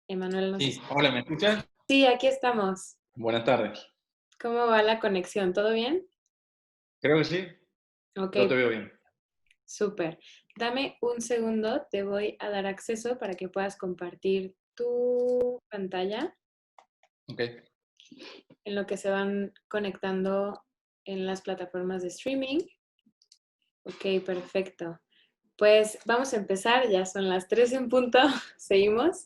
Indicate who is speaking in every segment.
Speaker 1: Emanuel, no sé
Speaker 2: Sí,
Speaker 1: si...
Speaker 2: hola, ¿me escuchas?
Speaker 1: Sí, aquí estamos.
Speaker 2: Buenas tardes.
Speaker 1: ¿Cómo va la conexión? ¿Todo bien?
Speaker 2: Creo que sí,
Speaker 1: Ok,
Speaker 2: yo te veo bien.
Speaker 1: súper. Dame un segundo, te voy a dar acceso para que puedas compartir tu pantalla
Speaker 2: Ok.
Speaker 1: en lo que se van conectando en las plataformas de streaming. Ok, perfecto. Pues vamos a empezar, ya son las 3 en punto, seguimos.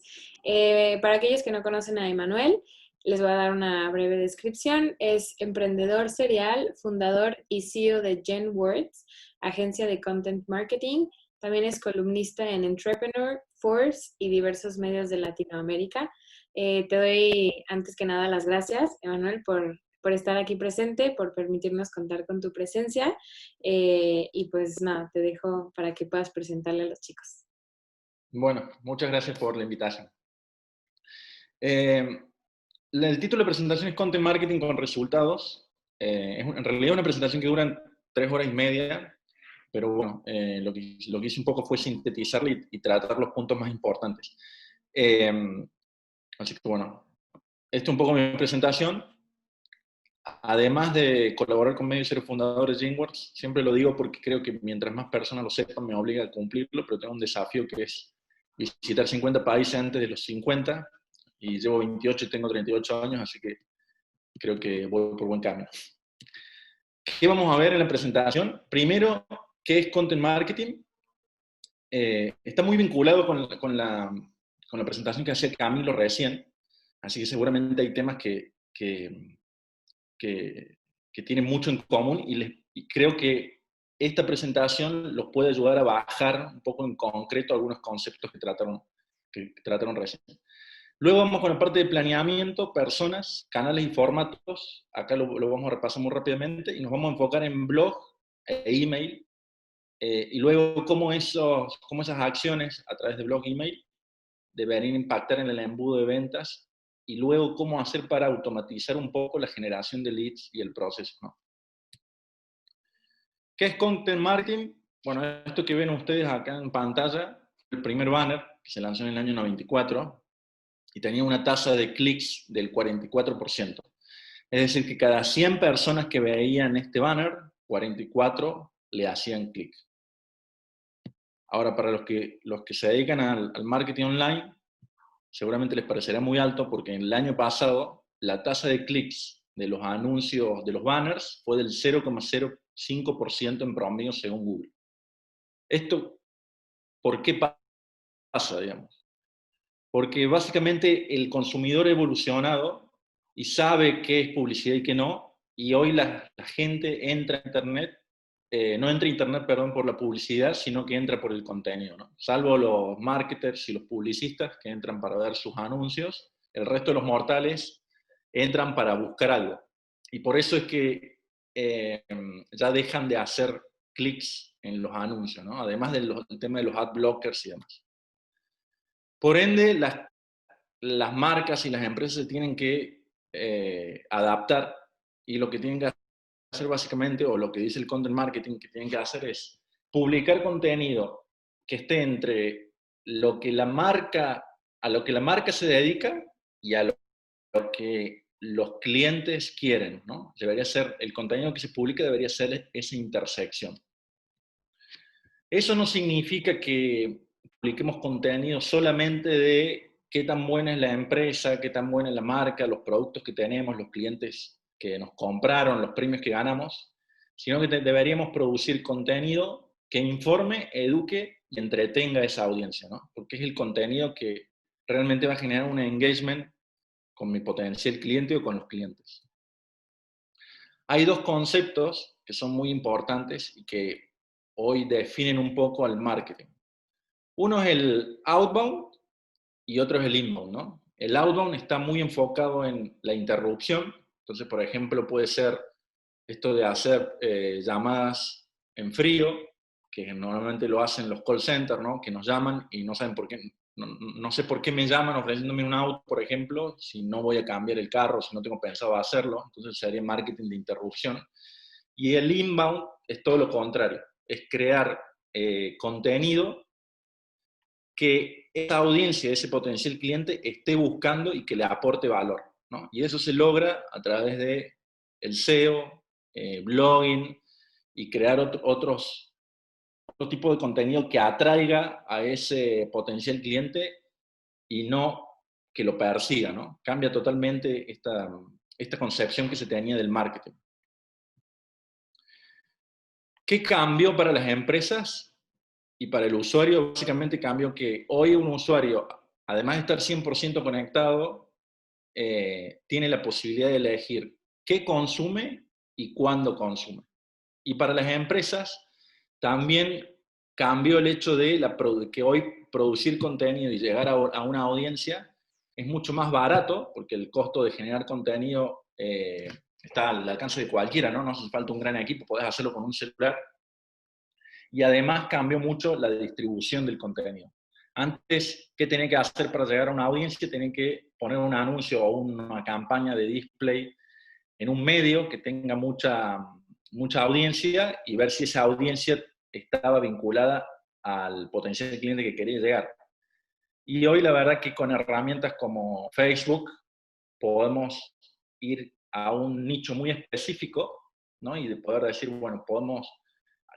Speaker 1: Para aquellos que no conocen a Emanuel, les voy a dar una breve descripción. Es emprendedor serial, fundador y CEO de GenWords, agencia de content marketing. También es columnista en Entrepreneur, Force y diversos medios de Latinoamérica. Te doy antes que nada las gracias, Emanuel, por estar aquí presente, por permitirnos contar con tu presencia. Y pues nada, te dejo para que puedas presentarle a los chicos.
Speaker 2: Bueno, muchas gracias por la invitación. Eh, el título de presentación es Content Marketing con resultados. En realidad una presentación que dura 3 horas y media, pero bueno, lo que hice un poco fue sintetizarla y tratar los puntos más importantes. Eh, Así que bueno, esto es un poco mi presentación. Además de colaborar con medios y ser fundador de GenWorks, siempre lo digo porque creo que mientras más personas lo sepan me obliga a cumplirlo, pero tengo un desafío que es visitar 50 países antes de los 50 y llevo 28 y tengo 38 años, así que creo que voy por buen camino. ¿Qué vamos a ver en la presentación? Primero, ¿qué es Content Marketing? Está muy vinculado con la presentación que hacía Camilo recién, así que seguramente hay temas que, que tienen mucho en común y creo que esta presentación los puede ayudar a bajar un poco en concreto algunos conceptos que trataron recién. Luego vamos con la parte de planeamiento, personas, canales y formatos. Acá lo vamos a repasar muy rápidamente y nos vamos a enfocar en blog e email. Y luego cómo esas acciones a través de blog e email deberían impactar en el embudo de ventas y luego cómo hacer para automatizar un poco la generación de leads y el proceso, ¿no? ¿Qué es Content Marketing? Bueno, esto que ven ustedes acá en pantalla, el primer banner que se lanzó en el año 94 y tenía una tasa de clics del 44%. Es decir, que cada 100 personas que veían este banner, 44 le hacían clic. Ahora, para los que se dedican al marketing online, seguramente les parecerá muy alto porque en el año pasado la tasa de clics de los anuncios de los banners fue del 0,05% en promedio según Google. ¿Esto por qué pasa, digamos? Porque básicamente el consumidor ha evolucionado y sabe qué es publicidad y qué no, y hoy la gente entra a Internet, no entra a Internet, perdón, por la publicidad, sino que entra por el contenido, ¿no? Salvo los marketers y los publicistas que entran para ver sus anuncios, el resto de los mortales entran para buscar algo. Y por eso es que ya dejan de hacer clics en los anuncios, ¿no? Además del tema de los ad blockers y demás. Por ende, las marcas y las empresas se tienen que adaptar y lo que tienen que hacer básicamente, o lo que dice el content marketing que tienen que hacer es publicar contenido que esté entre a lo que la marca se dedica y a lo que los clientes quieren, ¿no? Debería ser, el contenido que se publique debería ser esa intersección. Eso no significa que publiquemos contenido solamente de qué tan buena es la empresa, qué tan buena es la marca, los productos que tenemos, los clientes que nos compraron, los premios que ganamos, sino que deberíamos producir contenido que informe, eduque y entretenga a esa audiencia, ¿no? Porque es el contenido que realmente va a generar un engagement con mi potencial cliente o con los clientes. Hay dos conceptos que son muy importantes y que hoy definen un poco al marketing. Uno es el outbound y otro es el inbound, ¿no? El outbound está muy enfocado en la interrupción. Entonces, por ejemplo, puede ser esto de hacer llamadas en frío, que normalmente lo hacen los call centers, ¿no? Que nos llaman y no saben por qué, no sé por qué me llaman ofreciéndome un auto, por ejemplo, si no voy a cambiar el carro, si no tengo pensado hacerlo. Entonces sería marketing de interrupción. Y el inbound es todo lo contrario, es crear contenido que esa audiencia, ese potencial cliente, esté buscando y que le aporte valor, ¿no? Y eso se logra a través de el SEO, blogging, y crear otro tipo de contenido que atraiga a ese potencial cliente y no que lo persiga, ¿no? Cambia totalmente esta concepción que se tenía del marketing. ¿Qué cambió para las empresas y para el usuario? Básicamente cambió que hoy un usuario, además de estar 100% conectado, tiene la posibilidad de elegir qué consume y cuándo consume. Y para las empresas también cambió el hecho de que hoy producir contenido y llegar a una audiencia es mucho más barato, porque el costo de generar contenido está al alcance de cualquiera, ¿no? No hace falta un gran equipo, podés hacerlo con un celular. Y además cambió mucho la distribución del contenido. Antes, ¿qué tenía que hacer para llegar a una audiencia? Tenía que poner un anuncio o una campaña de display en un medio que tenga mucha audiencia y ver si esa audiencia estaba vinculada al potencial cliente que quería llegar. Y hoy la verdad que con herramientas como Facebook podemos ir a un nicho muy específico, ¿no? Y de poder decir, bueno,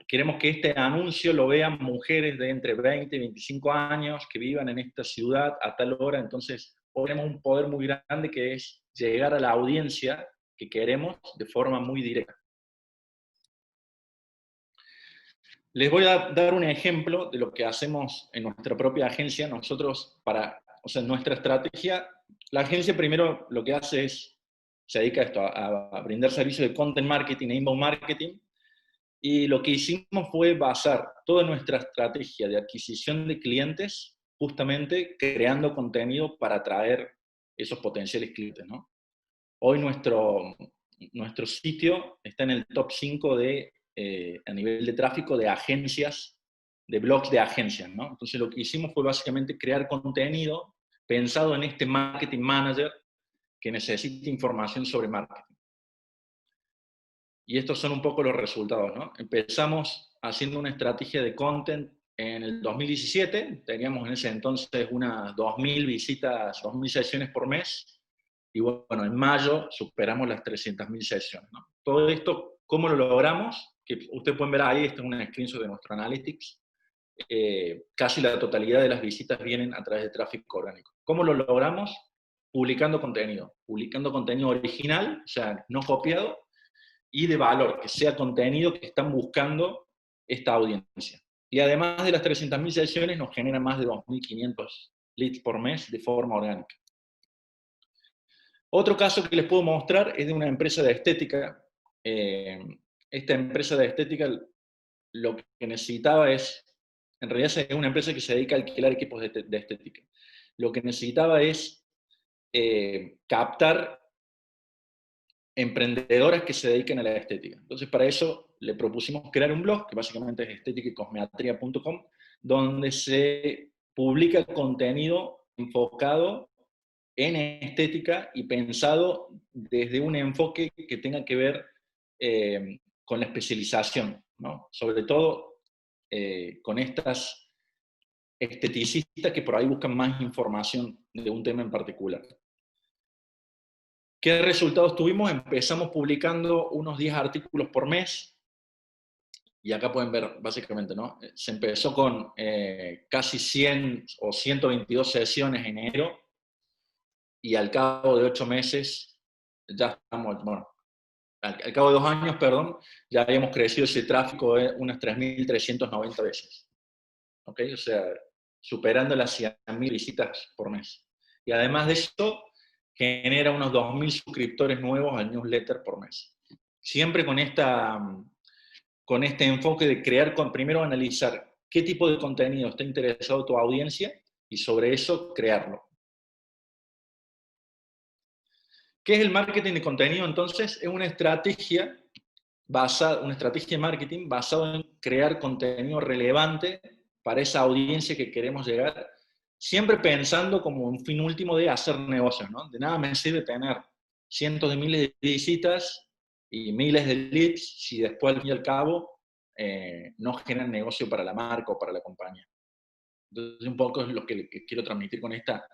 Speaker 2: queremos que este anuncio lo vean mujeres de entre 20 y 25 años que vivan en esta ciudad a tal hora. Entonces, tenemos un poder muy grande que es llegar a la audiencia que queremos de forma muy directa. Les voy a dar un ejemplo de lo que hacemos en nuestra propia agencia. Nosotros, nuestra estrategia, la agencia primero lo que hace se dedica a esto, a brindar servicios de content marketing e inbound marketing. Y lo que hicimos fue basar toda nuestra estrategia de adquisición de clientes justamente creando contenido para atraer esos potenciales clientes, ¿no? Hoy nuestro sitio está en el top 5 a nivel de tráfico de agencias, de blogs de agencias, ¿no? Entonces lo que hicimos fue básicamente crear contenido pensado en este marketing manager que necesita información sobre marketing. Y estos son un poco los resultados, ¿no? Empezamos haciendo una estrategia de content en el 2017, teníamos en ese entonces unas 2.000 visitas, 2.000 sesiones por mes, y bueno, en mayo superamos las 300.000 sesiones, ¿no? Todo esto, ¿cómo lo logramos? Que ustedes pueden ver ahí, esta es una screenshot de nuestro Analytics, casi la totalidad de las visitas vienen a través de tráfico orgánico. ¿Cómo lo logramos? Publicando contenido original, o sea, no copiado, y de valor, que sea contenido que están buscando esta audiencia. Y además de las 300.000 sesiones, nos genera más de 2.500 leads por mes de forma orgánica. Otro caso que les puedo mostrar es de una empresa de estética. Esta empresa de estética lo que necesitaba en realidad es una empresa que se dedica a alquilar equipos de estética. Lo que necesitaba es captar emprendedoras que se dediquen a la estética. Entonces, para eso le propusimos crear un blog, que básicamente es estéticaycosmetría.com, donde se publica contenido enfocado en estética y pensado desde un enfoque que tenga que ver con la especialización, ¿no? Sobre todo con estas esteticistas que por ahí buscan más información de un tema en particular. ¿Qué resultados tuvimos? Empezamos publicando unos 10 artículos por mes, y acá pueden ver básicamente, ¿no? Se empezó con casi 100 o 122 sesiones en enero, y al cabo de 8 meses, ya estamos, bueno, al cabo de 2 años, perdón, ya habíamos crecido ese tráfico de unas 3.390 veces. ¿Ok? O sea, superando las 100.000 visitas por mes. Y además de esto, genera unos 2.000 suscriptores nuevos al newsletter por mes. Siempre con este enfoque de primero analizar qué tipo de contenido está interesado tu audiencia y sobre eso crearlo. ¿Qué es el marketing de contenido? Entonces, es una estrategia de marketing basada en crear contenido relevante para esa audiencia que queremos llegar, siempre pensando como un fin último de hacer negocios, ¿no? De nada me sirve tener cientos de miles de visitas y miles de leads si después, al fin y al cabo, no generan negocio para la marca o para la compañía. Entonces, un poco es lo que quiero transmitir con esta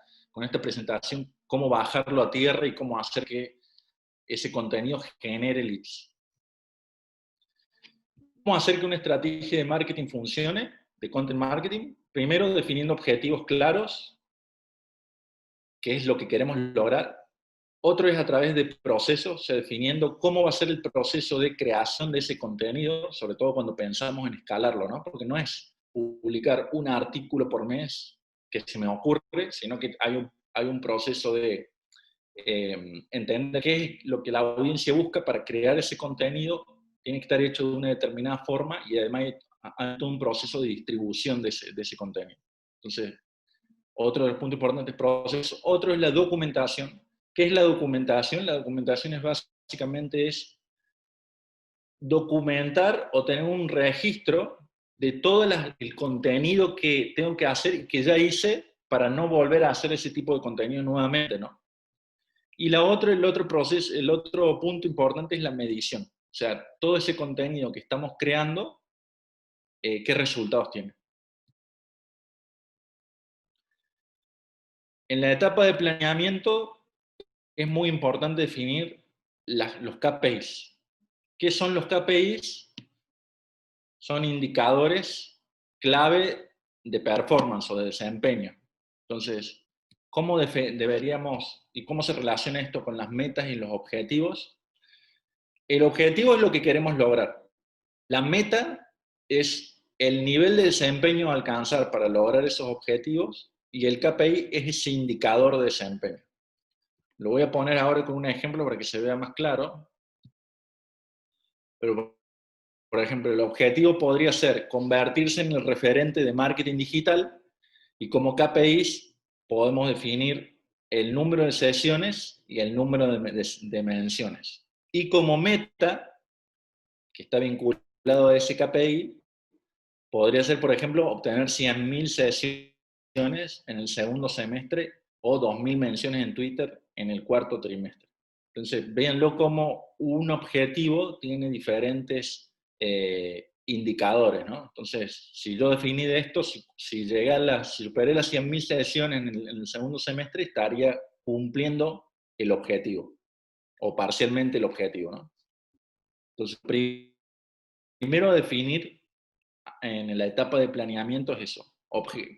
Speaker 2: presentación, cómo bajarlo a tierra y cómo hacer que ese contenido genere leads. ¿Cómo hacer que una estrategia de marketing funcione, de content marketing? Primero, definiendo objetivos claros, qué es lo que queremos lograr. Otro es a través de procesos, o sea, definiendo cómo va a ser el proceso de creación de ese contenido, sobre todo cuando pensamos en escalarlo, ¿no? Porque no es publicar un artículo por mes que se me ocurre, sino que hay un proceso de entender qué es lo que la audiencia busca para crear ese contenido, tiene que estar hecho de una determinada forma y además hay todo un proceso de distribución de ese contenido. Entonces, otro de los puntos importantes es proceso. Otro es la documentación. ¿Qué es la documentación? La documentación es básicamente documentar o tener un registro de todo el contenido que tengo que hacer y que ya hice para no volver a hacer ese tipo de contenido nuevamente, ¿no? Y el otro proceso, el otro punto importante es la medición. O sea, todo ese contenido que estamos creando, ¿qué resultados tiene? En la etapa de planeamiento es muy importante definir los KPIs. ¿Qué son los KPIs? Son indicadores clave de performance o de desempeño. Entonces, ¿cómo deberíamos y cómo se relaciona esto con las metas y los objetivos? El objetivo es lo que queremos lograr. La meta es el nivel de desempeño a alcanzar para lograr esos objetivos y el KPI es ese indicador de desempeño. Lo voy a poner ahora con un ejemplo para que se vea más claro. Pero, por ejemplo, el objetivo podría ser convertirse en el referente de marketing digital y como KPIs podemos definir el número de sesiones y el número de menciones. Y como meta, que está vinculado a ese KPI, podría ser, por ejemplo, obtener 100.000 sesiones en el segundo semestre o 2.000 menciones en Twitter en el cuarto trimestre. Entonces, véanlo como un objetivo tiene diferentes indicadores, ¿no? Entonces, si yo definí de esto, si superé las 100.000 sesiones en el segundo semestre, estaría cumpliendo el objetivo, o parcialmente el objetivo, ¿no? Entonces, primero definir en la etapa de planeamiento es eso,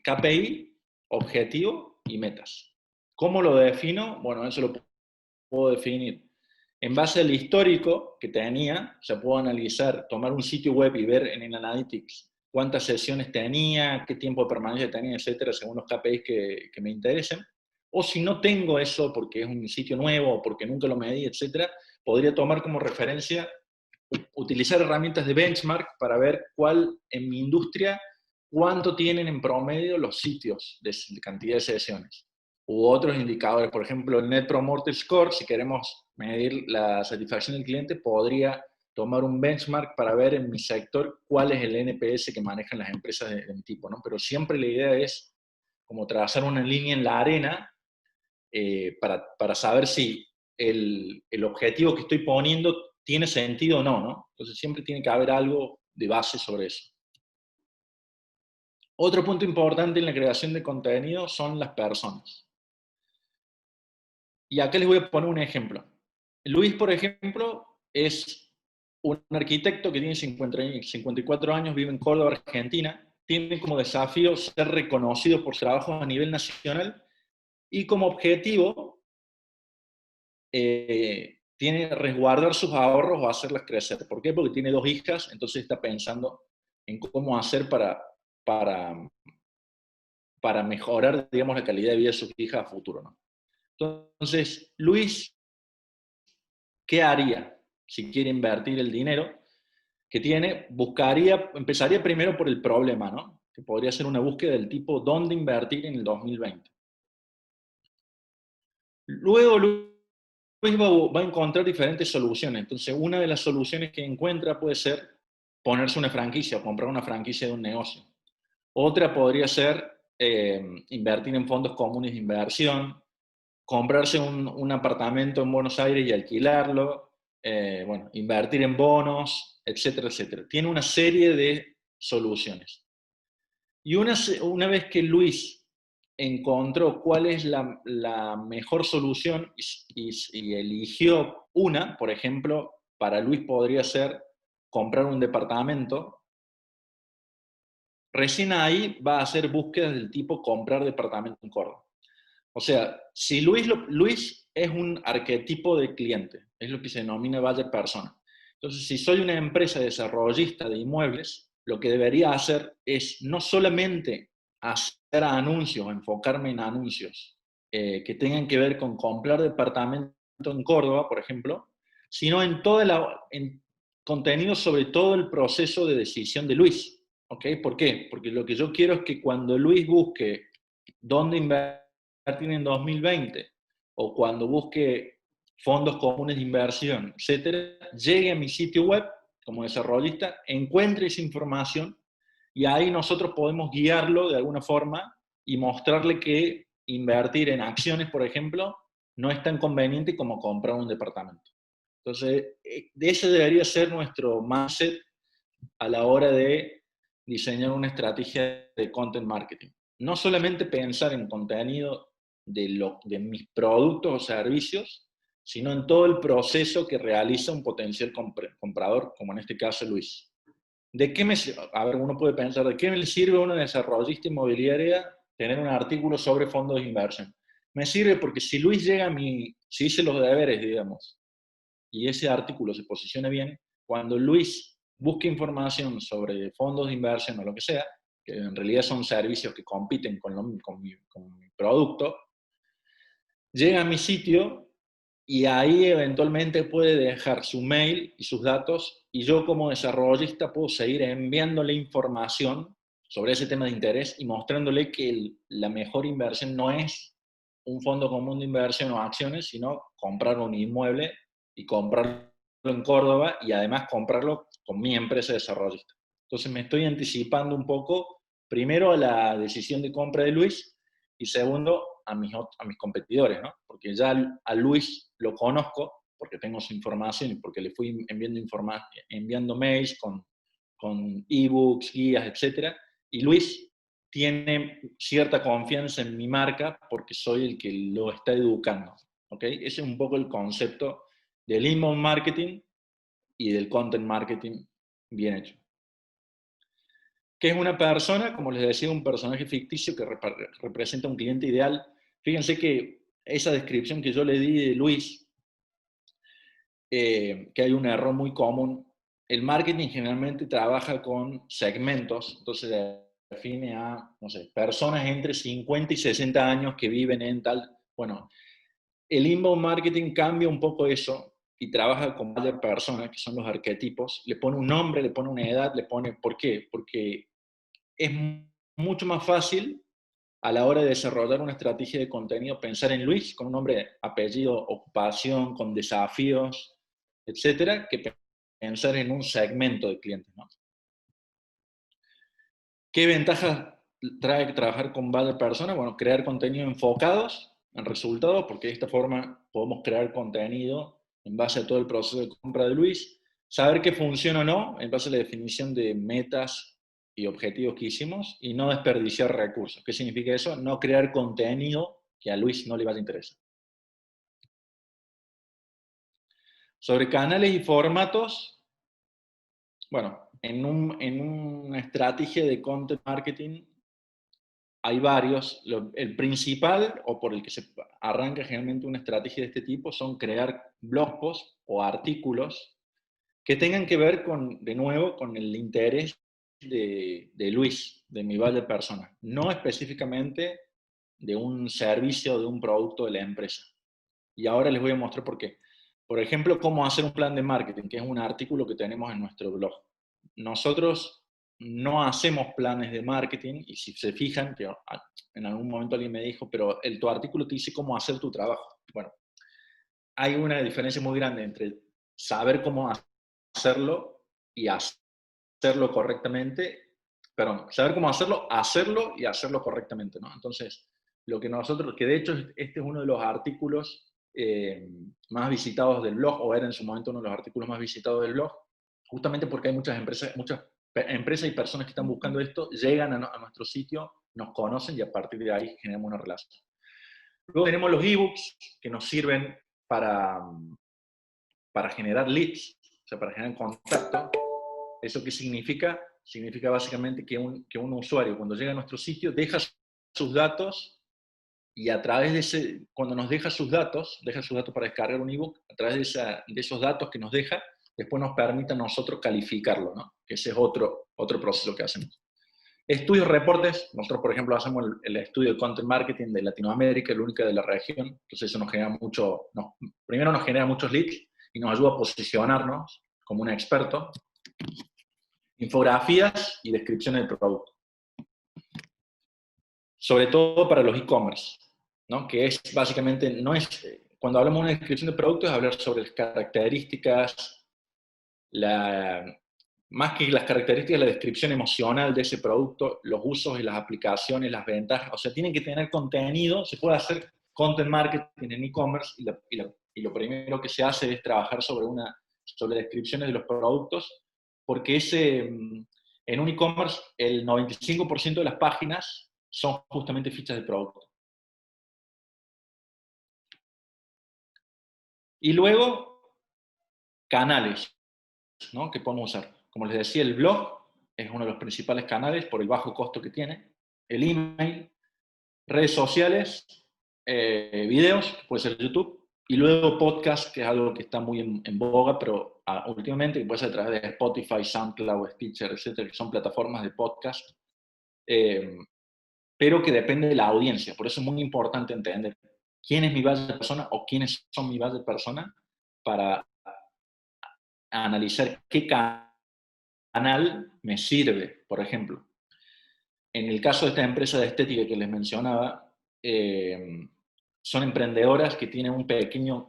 Speaker 2: KPI, objetivo y metas. ¿Cómo lo defino? Bueno, eso lo puedo definir en base al histórico que tenía, o sea, puedo analizar, tomar un sitio web y ver en el Analytics cuántas sesiones tenía, qué tiempo de permanencia tenía, etcétera, según los KPIs que me interesen. O si no tengo eso porque es un sitio nuevo o porque nunca lo medí, etcétera, podría tomar como referencia, utilizar herramientas de benchmark para ver cuál en mi industria, cuánto tienen en promedio los sitios de cantidad de sesiones. U otros indicadores, por ejemplo, el Net Promoter Score, si queremos medir la satisfacción del cliente, podría tomar un benchmark para ver en mi sector cuál es el NPS que manejan las empresas de mi tipo, ¿no? Pero siempre la idea es como trazar una línea en la arena para saber si el objetivo que estoy poniendo tiene sentido o no, ¿no? Entonces siempre tiene que haber algo de base sobre eso. Otro punto importante en la creación de contenido son las personas. Y acá les voy a poner un ejemplo. Luis, por ejemplo, es un arquitecto que tiene 54 años, vive en Córdoba, Argentina. Tiene como desafío ser reconocido por su trabajo a nivel nacional y como objetivo tiene resguardar sus ahorros o hacerlas crecer. ¿Por qué? Porque tiene 2 hijas, entonces está pensando en cómo hacer para mejorar, digamos, la calidad de vida de sus hijas a futuro, ¿no? Entonces, Luis, ¿qué haría si quiere invertir el dinero que tiene? Empezaría primero por el problema, ¿no? Que podría ser una búsqueda del tipo ¿dónde invertir en el 2020? Luego, Luis va a encontrar diferentes soluciones. Entonces, una de las soluciones que encuentra puede ser ponerse una franquicia o comprar una franquicia de un negocio. Otra podría ser invertir en fondos comunes de inversión, comprarse un apartamento en Buenos Aires y alquilarlo, bueno, invertir en bonos, etcétera, etcétera. Tiene una serie de soluciones. Y una vez que Luis encontró cuál es la mejor solución y eligió una, por ejemplo, para Luis podría ser comprar un departamento, recién ahí va a hacer búsquedas del tipo comprar departamento en Córdoba. O sea, si Luis es un arquetipo de cliente, es lo que se denomina buyer persona. Entonces, si soy una empresa desarrollista de inmuebles, lo que debería hacer es no solamente hacer anuncios, enfocarme en anuncios que tengan que ver con comprar departamento en Córdoba, por ejemplo, sino en contenido sobre todo el proceso de decisión de Luis. ¿Ok? ¿Por qué? Porque lo que yo quiero es que cuando Luis busque dónde invertir en 2020 o cuando busque fondos comunes de inversión, etcétera, llegue a mi sitio web como desarrollista, encuentre esa información y ahí nosotros podemos guiarlo de alguna forma y mostrarle que invertir en acciones, por ejemplo, no es tan conveniente como comprar un departamento. Entonces, de ese debería ser nuestro mindset a la hora de diseñar una estrategia de content marketing. No solamente pensar en contenido de mis productos o servicios, sino en todo el proceso que realiza un potencial comprador, como en este caso Luis. ¿De qué a ver, uno puede pensar, ¿de qué me sirve a una desarrollista inmobiliaria tener un artículo sobre fondos de inversión? Me sirve porque si Luis llega a si hice los deberes, digamos, y ese artículo se posiciona bien, cuando Luis busque información sobre fondos de inversión o lo que sea, que en realidad son servicios que compiten con mi producto, llega a mi sitio y ahí eventualmente puede dejar su mail y sus datos y yo como desarrollista puedo seguir enviándole información sobre ese tema de interés y mostrándole que la mejor inversión no es un fondo común de inversión o acciones, sino comprar un inmueble y comprarlo en Córdoba y además comprarlo con mi empresa desarrollista. Entonces me estoy anticipando un poco, primero a la decisión de compra de Luis y segundo a mis competidores, ¿no? Porque ya a Luis lo conozco, porque tengo su información y porque le fui enviando mails con ebooks, guías, etc. Y Luis tiene cierta confianza en mi marca porque soy el que lo está educando. ¿Ok? Ese es un poco el concepto del inbound marketing y del content marketing bien hecho. ¿Qué es una persona? Como les decía, un personaje ficticio que representa un cliente ideal. Fíjense que esa descripción que yo le di de Luis, que hay un error muy común. El marketing generalmente trabaja con segmentos, entonces define a, no sé, personas entre 50 y 60 años que viven en tal. Bueno, el inbound marketing cambia un poco eso y trabaja con varias personas, que son los arquetipos. Le pone un nombre, le pone una edad, le pone. ¿Por qué? Porque es mucho más fácil a la hora de desarrollar una estrategia de contenido pensar en Luis con un nombre, apellido, ocupación, con desafíos, etcétera, que pensar en un segmento de clientes, ¿no? ¿Qué ventajas trae trabajar con varias personas? Bueno, crear contenido enfocados en resultados, porque de esta forma podemos crear contenido en base a todo el proceso de compra de Luis, saber qué funciona o no en base a la definición de metas y objetivos que hicimos y no desperdiciar recursos. ¿Qué significa eso? No crear contenido que a Luis no le vaya a interesar. Sobre canales y formatos, bueno, en una estrategia de content marketing hay varios. El principal, o por el que se arranca generalmente una estrategia de este tipo, son crear blog posts o artículos que tengan que ver con, de nuevo, con el interés de Luis, de mi buyer persona, no específicamente de un servicio o de un producto de la empresa. Y ahora les voy a mostrar por qué. Por ejemplo, cómo hacer un plan de marketing, que es un artículo que tenemos en nuestro blog. Nosotros no hacemos planes de marketing y si se fijan, que en algún momento alguien me dijo, pero tu artículo te dice cómo hacer tu trabajo. Bueno, hay una diferencia muy grande entre saber cómo hacerlo y hacerlo correctamente, perdón, saber cómo hacerlo y hacerlo correctamente, ¿no? Entonces, lo que nosotros, que de hecho este es uno de los artículos más visitados del blog, o era en su momento uno de los artículos más visitados del blog, justamente porque hay muchas empresas, muchas empresas y personas que están buscando esto llegan a nuestro sitio, nos conocen y a partir de ahí generamos una relación. Luego tenemos los ebooks que nos sirven para generar leads, o sea, para generar contacto. ¿Eso qué significa? Significa básicamente que un usuario cuando llega a nuestro sitio deja sus datos y a través de cuando nos deja sus datos para descargar un ebook, a través de esos datos que nos deja, después nos permite a nosotros calificarlo, ¿no? Que ese es otro proceso que hacemos. Estudios, reportes, nosotros por ejemplo hacemos el estudio de Content Marketing de Latinoamérica, el único de la región, entonces eso nos genera primero nos genera muchos leads y nos ayuda a posicionarnos como un experto. Infografías y descripciones del producto. Sobre todo para los e-commerce, ¿no? Que es básicamente, cuando hablamos de una descripción de producto es hablar sobre las características, más que las características, la descripción emocional de ese producto, los usos y las aplicaciones, las ventajas, o sea, tienen que tener contenido, se puede hacer content marketing en e-commerce y lo primero que se hace es trabajar sobre descripciones de los productos, porque en un e-commerce el 95% de las páginas son justamente fichas de producto. Y luego, canales, ¿no? Que podemos usar. Como les decía, el blog es uno de los principales canales por el bajo costo que tiene. El email, redes sociales, videos, que puede ser YouTube, y luego podcast, que es algo que está muy en boga, pero últimamente, que puede ser a través de Spotify, SoundCloud, Stitcher, etcétera, que son plataformas de podcast, pero que depende de la audiencia. Por eso es muy importante entender quién es mi base de persona o quiénes son mi base de persona para analizar qué canal me sirve, por ejemplo. En el caso de esta empresa de estética que les mencionaba, son emprendedoras que tienen un pequeño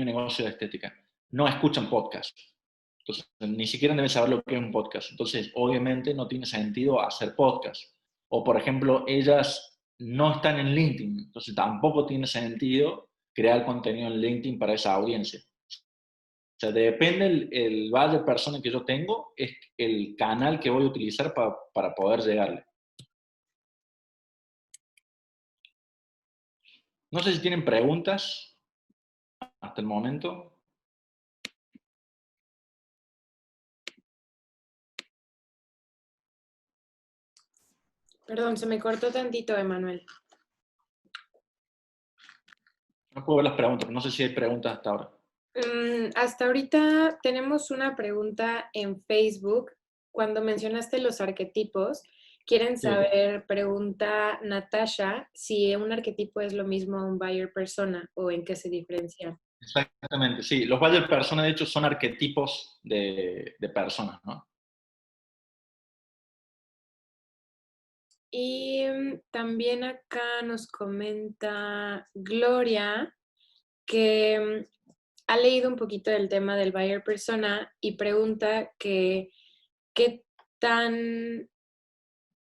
Speaker 2: negocio de estética. No escuchan podcast. Entonces, ni siquiera deben saber lo que es un podcast. Entonces, obviamente no tiene sentido hacer podcast. O, por ejemplo, ellas no están en LinkedIn. Entonces, tampoco tiene sentido crear contenido en LinkedIn para esa audiencia. O sea, depende el base de persona que yo tengo, es el canal que voy a utilizar para poder llegarle. No sé si tienen preguntas hasta el momento.
Speaker 1: Perdón, se me cortó tantito, Emanuel.
Speaker 2: No puedo ver las preguntas, pero no sé si hay preguntas hasta ahora.
Speaker 1: Hasta ahorita tenemos una pregunta en Facebook. Cuando mencionaste los arquetipos, quieren saber, pregunta Natasha, si un arquetipo es lo mismo a un buyer persona o en qué se diferencia.
Speaker 2: Exactamente, sí. Los buyer persona, de hecho, son arquetipos de personas, ¿no?
Speaker 1: Y también acá nos comenta Gloria que ha leído un poquito del tema del buyer persona y pregunta que qué tan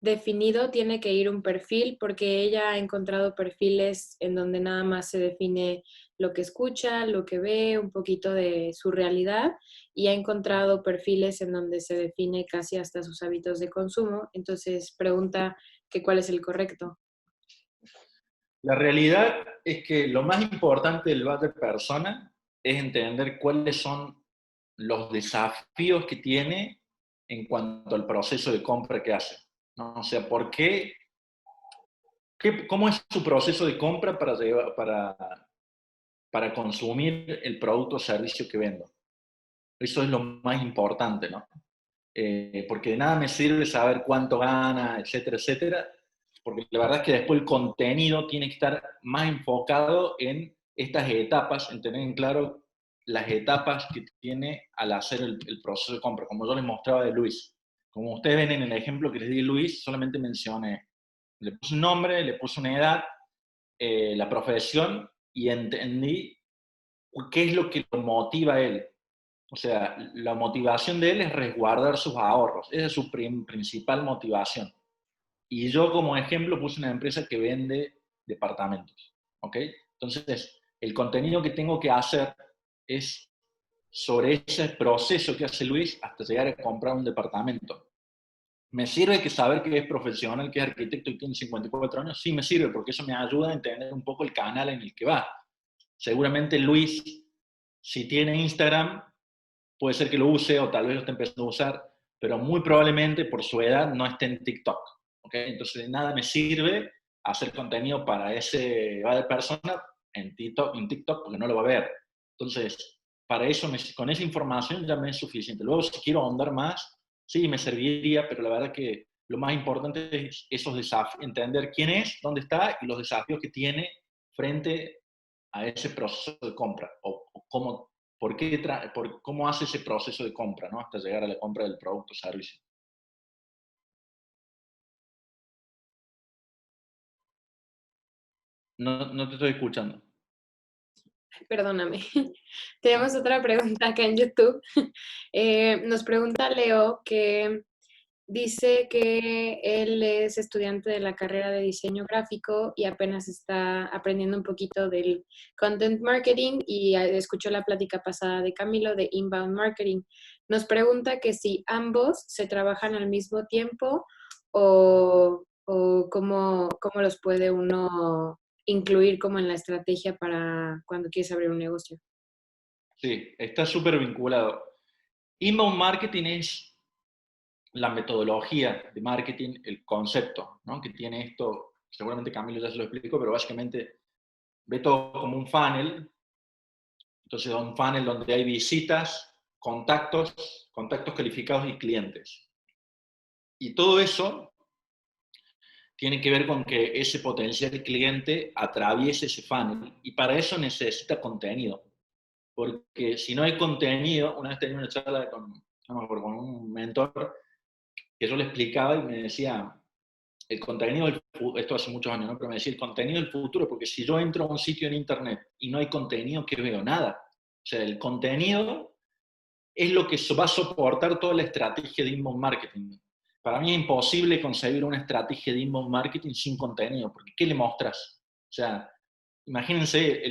Speaker 1: definido tiene que ir un perfil, porque ella ha encontrado perfiles en donde nada más se define lo que escucha, lo que ve, un poquito de su realidad, y ha encontrado perfiles en donde se define casi hasta sus hábitos de consumo. Entonces pregunta que cuál es el correcto.
Speaker 2: La realidad es que lo más importante del buyer persona es entender cuáles son los desafíos que tiene en cuanto al proceso de compra que hace, ¿no? O sea, ¿cómo es su proceso de compra para consumir el producto o servicio que vendo? Eso es lo más importante, ¿no? Porque de nada me sirve saber cuánto gana, etcétera, etcétera, porque la verdad es que después el contenido tiene que estar más enfocado en estas etapas, en tener en claro las etapas que tiene al hacer el proceso de compra, como yo les mostraba de Luis. Como ustedes ven en el ejemplo que les di de Luis, solamente mencioné, le puse un nombre, le puse una edad, la profesión y entendí qué es lo que lo motiva a él. O sea, la motivación de él es resguardar sus ahorros. Esa es su principal motivación. Y yo como ejemplo puse una empresa que vende departamentos. ¿Ok? Entonces, el contenido que tengo que hacer es sobre ese proceso que hace Luis hasta llegar a comprar un departamento. ¿Me sirve que saber que es profesional, que es arquitecto y tiene 54 años? Sí, me sirve, porque eso me ayuda a entender un poco el canal en el que va. Seguramente Luis, si tiene Instagram, puede ser que lo use o tal vez lo esté empezando a usar, pero muy probablemente por su edad no esté en TikTok. ¿Okay? Entonces, de nada me sirve hacer contenido para ese persona en TikTok porque no lo va a ver. Entonces, para eso, con esa información ya me es suficiente. Luego, si quiero ahondar más, sí, me serviría, pero la verdad que lo más importante es esos desafíos, entender quién es, dónde está y los desafíos que tiene frente a ese proceso de compra o cómo, cómo hace ese proceso de compra, ¿no? Hasta llegar a la compra del producto o servicio. No, no te estoy escuchando.
Speaker 1: Perdóname. Tenemos otra pregunta acá en YouTube. Nos pregunta Leo que dice que él es estudiante de la carrera de diseño gráfico y apenas está aprendiendo un poquito del content marketing y escuchó la plática pasada de Camilo de inbound marketing. Nos pregunta que si ambos se trabajan al mismo tiempo o cómo los puede uno incluir como en la estrategia para cuando quieres abrir un negocio.
Speaker 2: Sí, está súper vinculado. Inbound marketing es la metodología de marketing, el concepto, ¿no? Que tiene esto, seguramente Camilo ya se lo explicó, pero básicamente ve todo como un funnel. Entonces, un funnel donde hay visitas, contactos calificados y clientes. Y todo eso tiene que ver con que ese potencial cliente atraviese ese funnel y para eso necesita contenido. Porque si no hay contenido, una vez tenía una charla con un mentor que yo le explicaba y me decía, el contenido del futuro, esto hace muchos años, ¿no? Pero me decía, el contenido del futuro, porque si yo entro a un sitio en internet y no hay contenido, ¿qué veo? Nada. O sea, el contenido es lo que va a soportar toda la estrategia de inbound marketing. Para mí es imposible concebir una estrategia de inbound marketing sin contenido, porque ¿qué le mostras? O sea, imagínense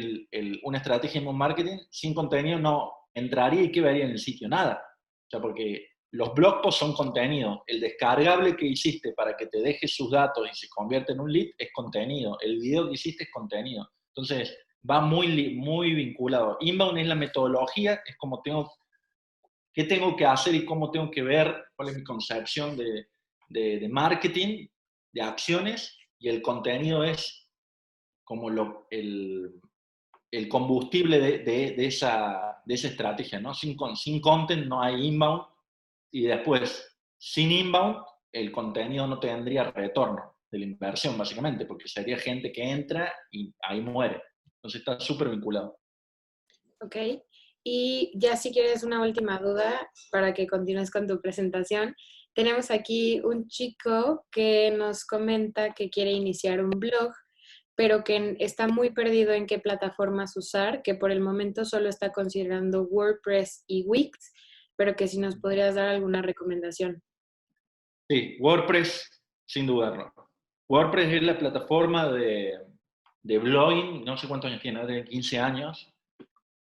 Speaker 2: una estrategia de inbound marketing sin contenido no entraría y ¿qué vería en el sitio? Nada. O sea, porque los blog posts son contenido. El descargable que hiciste para que te deje sus datos y se convierta en un lead es contenido. El video que hiciste es contenido. Entonces, va muy vinculado. Inbound es la metodología, es como qué tengo que hacer y cómo tengo que ver, cuál es mi concepción de marketing, de acciones, y el contenido es como el combustible de esa estrategia, ¿no? Sin content no hay inbound, y después, sin inbound, el contenido no tendría retorno de la inversión, básicamente, porque sería gente que entra y ahí muere. Entonces está súper vinculado.
Speaker 1: Ok. Y ya si quieres una última duda para que continúes con tu presentación. Tenemos aquí un chico que nos comenta que quiere iniciar un blog, pero que está muy perdido en qué plataformas usar, que por el momento solo está considerando WordPress y Wix, pero que si nos podrías dar alguna recomendación.
Speaker 2: Sí, WordPress, sin dudarlo. WordPress es la plataforma de blogging, no sé cuántos años tiene, de 15 años.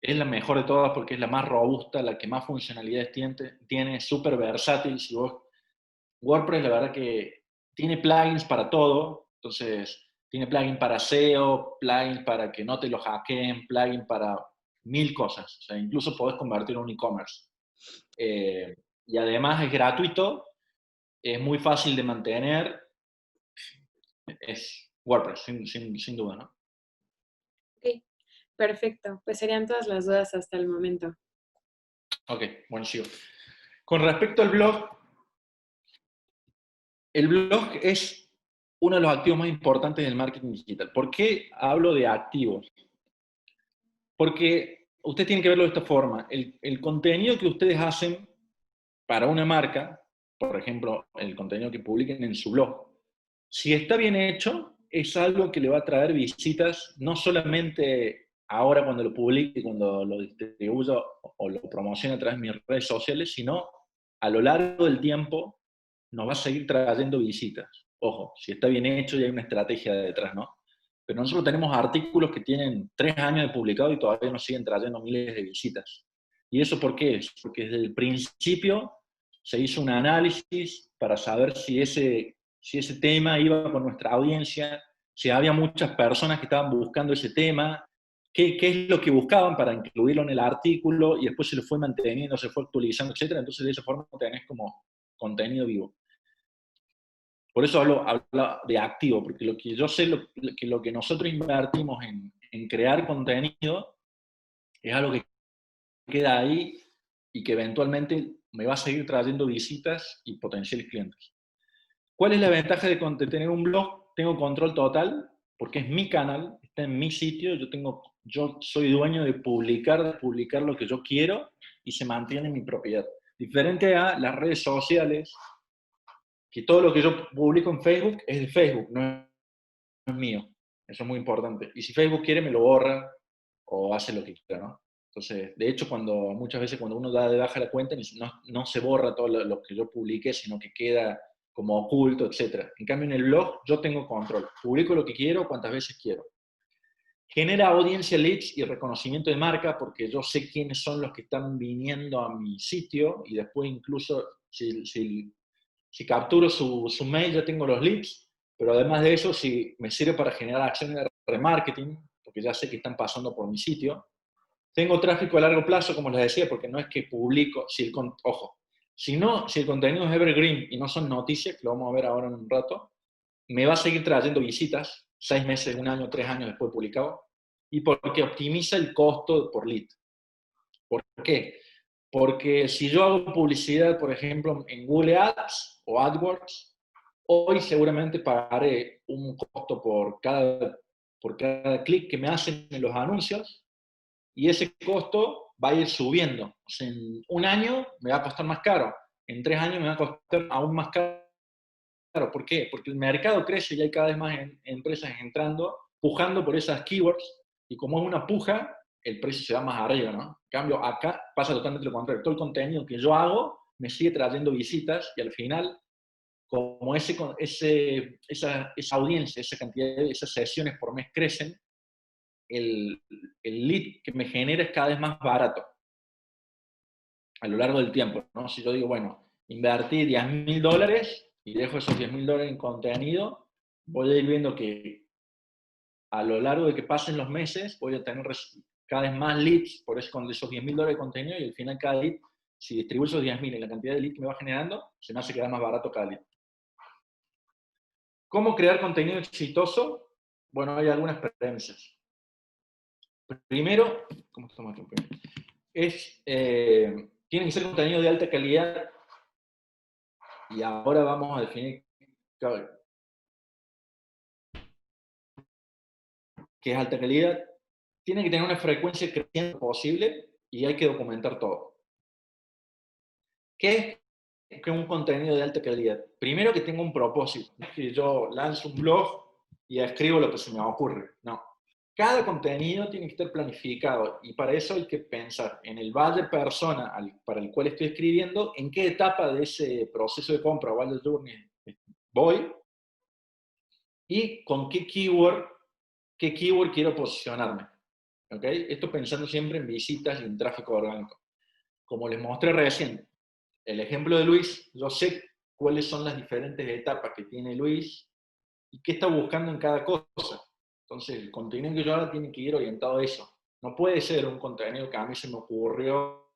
Speaker 2: Es la mejor de todas porque es la más robusta, la que más funcionalidades tiene súper versátil. Si vos, WordPress, la verdad que tiene plugins para todo. Entonces, tiene plugin para SEO, plugin para que no te lo hackeen, plugin para 1000 cosas. O sea, incluso podés convertir en un e-commerce. Y además es gratuito, es muy fácil de mantener, es WordPress, sin duda, ¿no?
Speaker 1: Ok, perfecto. Pues serían todas las dudas hasta el momento.
Speaker 2: Ok, bueno, sigo. Con respecto al blog, el blog es uno de los activos más importantes del marketing digital. ¿Por qué hablo de activos? Porque ustedes tienen que verlo de esta forma. El contenido que ustedes hacen para una marca, por ejemplo, el contenido que publiquen en su blog, si está bien hecho, es algo que le va a traer visitas, no solamente ahora cuando lo publique, cuando lo distribuya o lo promocione a través de mis redes sociales, sino a lo largo del tiempo nos va a seguir trayendo visitas. Ojo, si está bien hecho y hay una estrategia detrás, ¿no? Pero nosotros tenemos artículos que tienen 3 años de publicado y todavía nos siguen trayendo miles de visitas. ¿Y eso por qué? Porque desde el principio se hizo un análisis para saber si ese tema iba con nuestra audiencia, si había muchas personas que estaban buscando ese tema, qué es lo que buscaban para incluirlo en el artículo, y después se lo fue manteniendo, se fue actualizando, etc. Entonces de esa forma tenés como contenido vivo. Por eso hablo de activo, porque lo que yo sé, lo que nosotros invertimos en crear contenido, es algo que queda ahí y que eventualmente me va a seguir trayendo visitas y potenciales clientes. ¿Cuál es la ventaja de tener un blog? Tengo control total, porque es mi canal, está en mi sitio, yo soy dueño de publicar lo que yo quiero y se mantiene en mi propiedad. Diferente a las redes sociales, que todo lo que yo publico en Facebook es de Facebook, no es mío. Eso es muy importante. Y si Facebook quiere, me lo borra o hace lo que quiera, ¿no? Entonces, de hecho, muchas veces cuando uno da de baja la cuenta, no se borra todo lo que yo publiqué, sino que queda como oculto, etc. En cambio, en el blog yo tengo control. Publico lo que quiero, cuantas veces quiero. Genera audiencia, leads y reconocimiento de marca, porque yo sé quiénes son los que están viniendo a mi sitio, y después incluso si capturo su mail ya tengo los leads, pero además de eso, si me sirve para generar acciones de remarketing, porque ya sé que están pasando por mi sitio. Tengo tráfico a largo plazo, como les decía, porque no es que publico, ojo, si el contenido es evergreen y no son noticias, que lo vamos a ver ahora en un rato, me va a seguir trayendo visitas 6 meses, 1 año, 3 años después de publicado, y porque optimiza el costo por lead. ¿Por qué? Porque si yo hago publicidad, por ejemplo, en Google Ads o AdWords, hoy seguramente pagaré un costo por cada clic que me hacen en los anuncios, y ese costo va a ir subiendo. O sea, en 1 año me va a costar más caro, en 3 años me va a costar aún más caro. ¿Por qué? Porque el mercado crece y hay cada vez más empresas entrando, pujando por esas keywords, y como es una puja, el precio se va más arriba, ¿no? En cambio, acá pasa totalmente lo contrario. Todo el contenido que yo hago me sigue trayendo visitas, y al final, como esa audiencia, esa cantidad de esas sesiones por mes crecen, el lead que me genera es cada vez más barato a lo largo del tiempo, ¿no? Si yo digo, bueno, invertí $10.000 y dejo esos $10.000 en contenido, voy a ir viendo que a lo largo de que pasen los meses voy a tener cada vez más leads por eso, con esos $10.000 de contenido, y al final cada lead, si distribuyo esos 10.000 en la cantidad de leads que me va generando, se me hace quedar más barato cada lead. ¿Cómo crear contenido exitoso? Bueno, hay algunas premisas. Primero, ¿cómo estamos aquí? Tiene que ser contenido de alta calidad, y ahora vamos a definir qué es alta calidad. Tiene que tener una frecuencia creciente posible y hay que documentar todo. ¿Qué es un contenido de alta calidad? Primero, que tenga un propósito. No es que yo lanzo un blog y escribo lo que se me ocurre. No. Cada contenido tiene que estar planificado, y para eso hay que pensar en el buyer persona para el cual estoy escribiendo, en qué etapa de ese proceso de compra o buyer journey voy, y con qué keyword quiero posicionarme. ¿Okay? Esto pensando siempre en visitas y en tráfico orgánico. Como les mostré recién, el ejemplo de Luis, yo sé cuáles son las diferentes etapas que tiene Luis y qué está buscando en cada cosa. Entonces, el contenido que yo haga tiene que ir orientado a eso. No puede ser un contenido que a mí se me ocurrió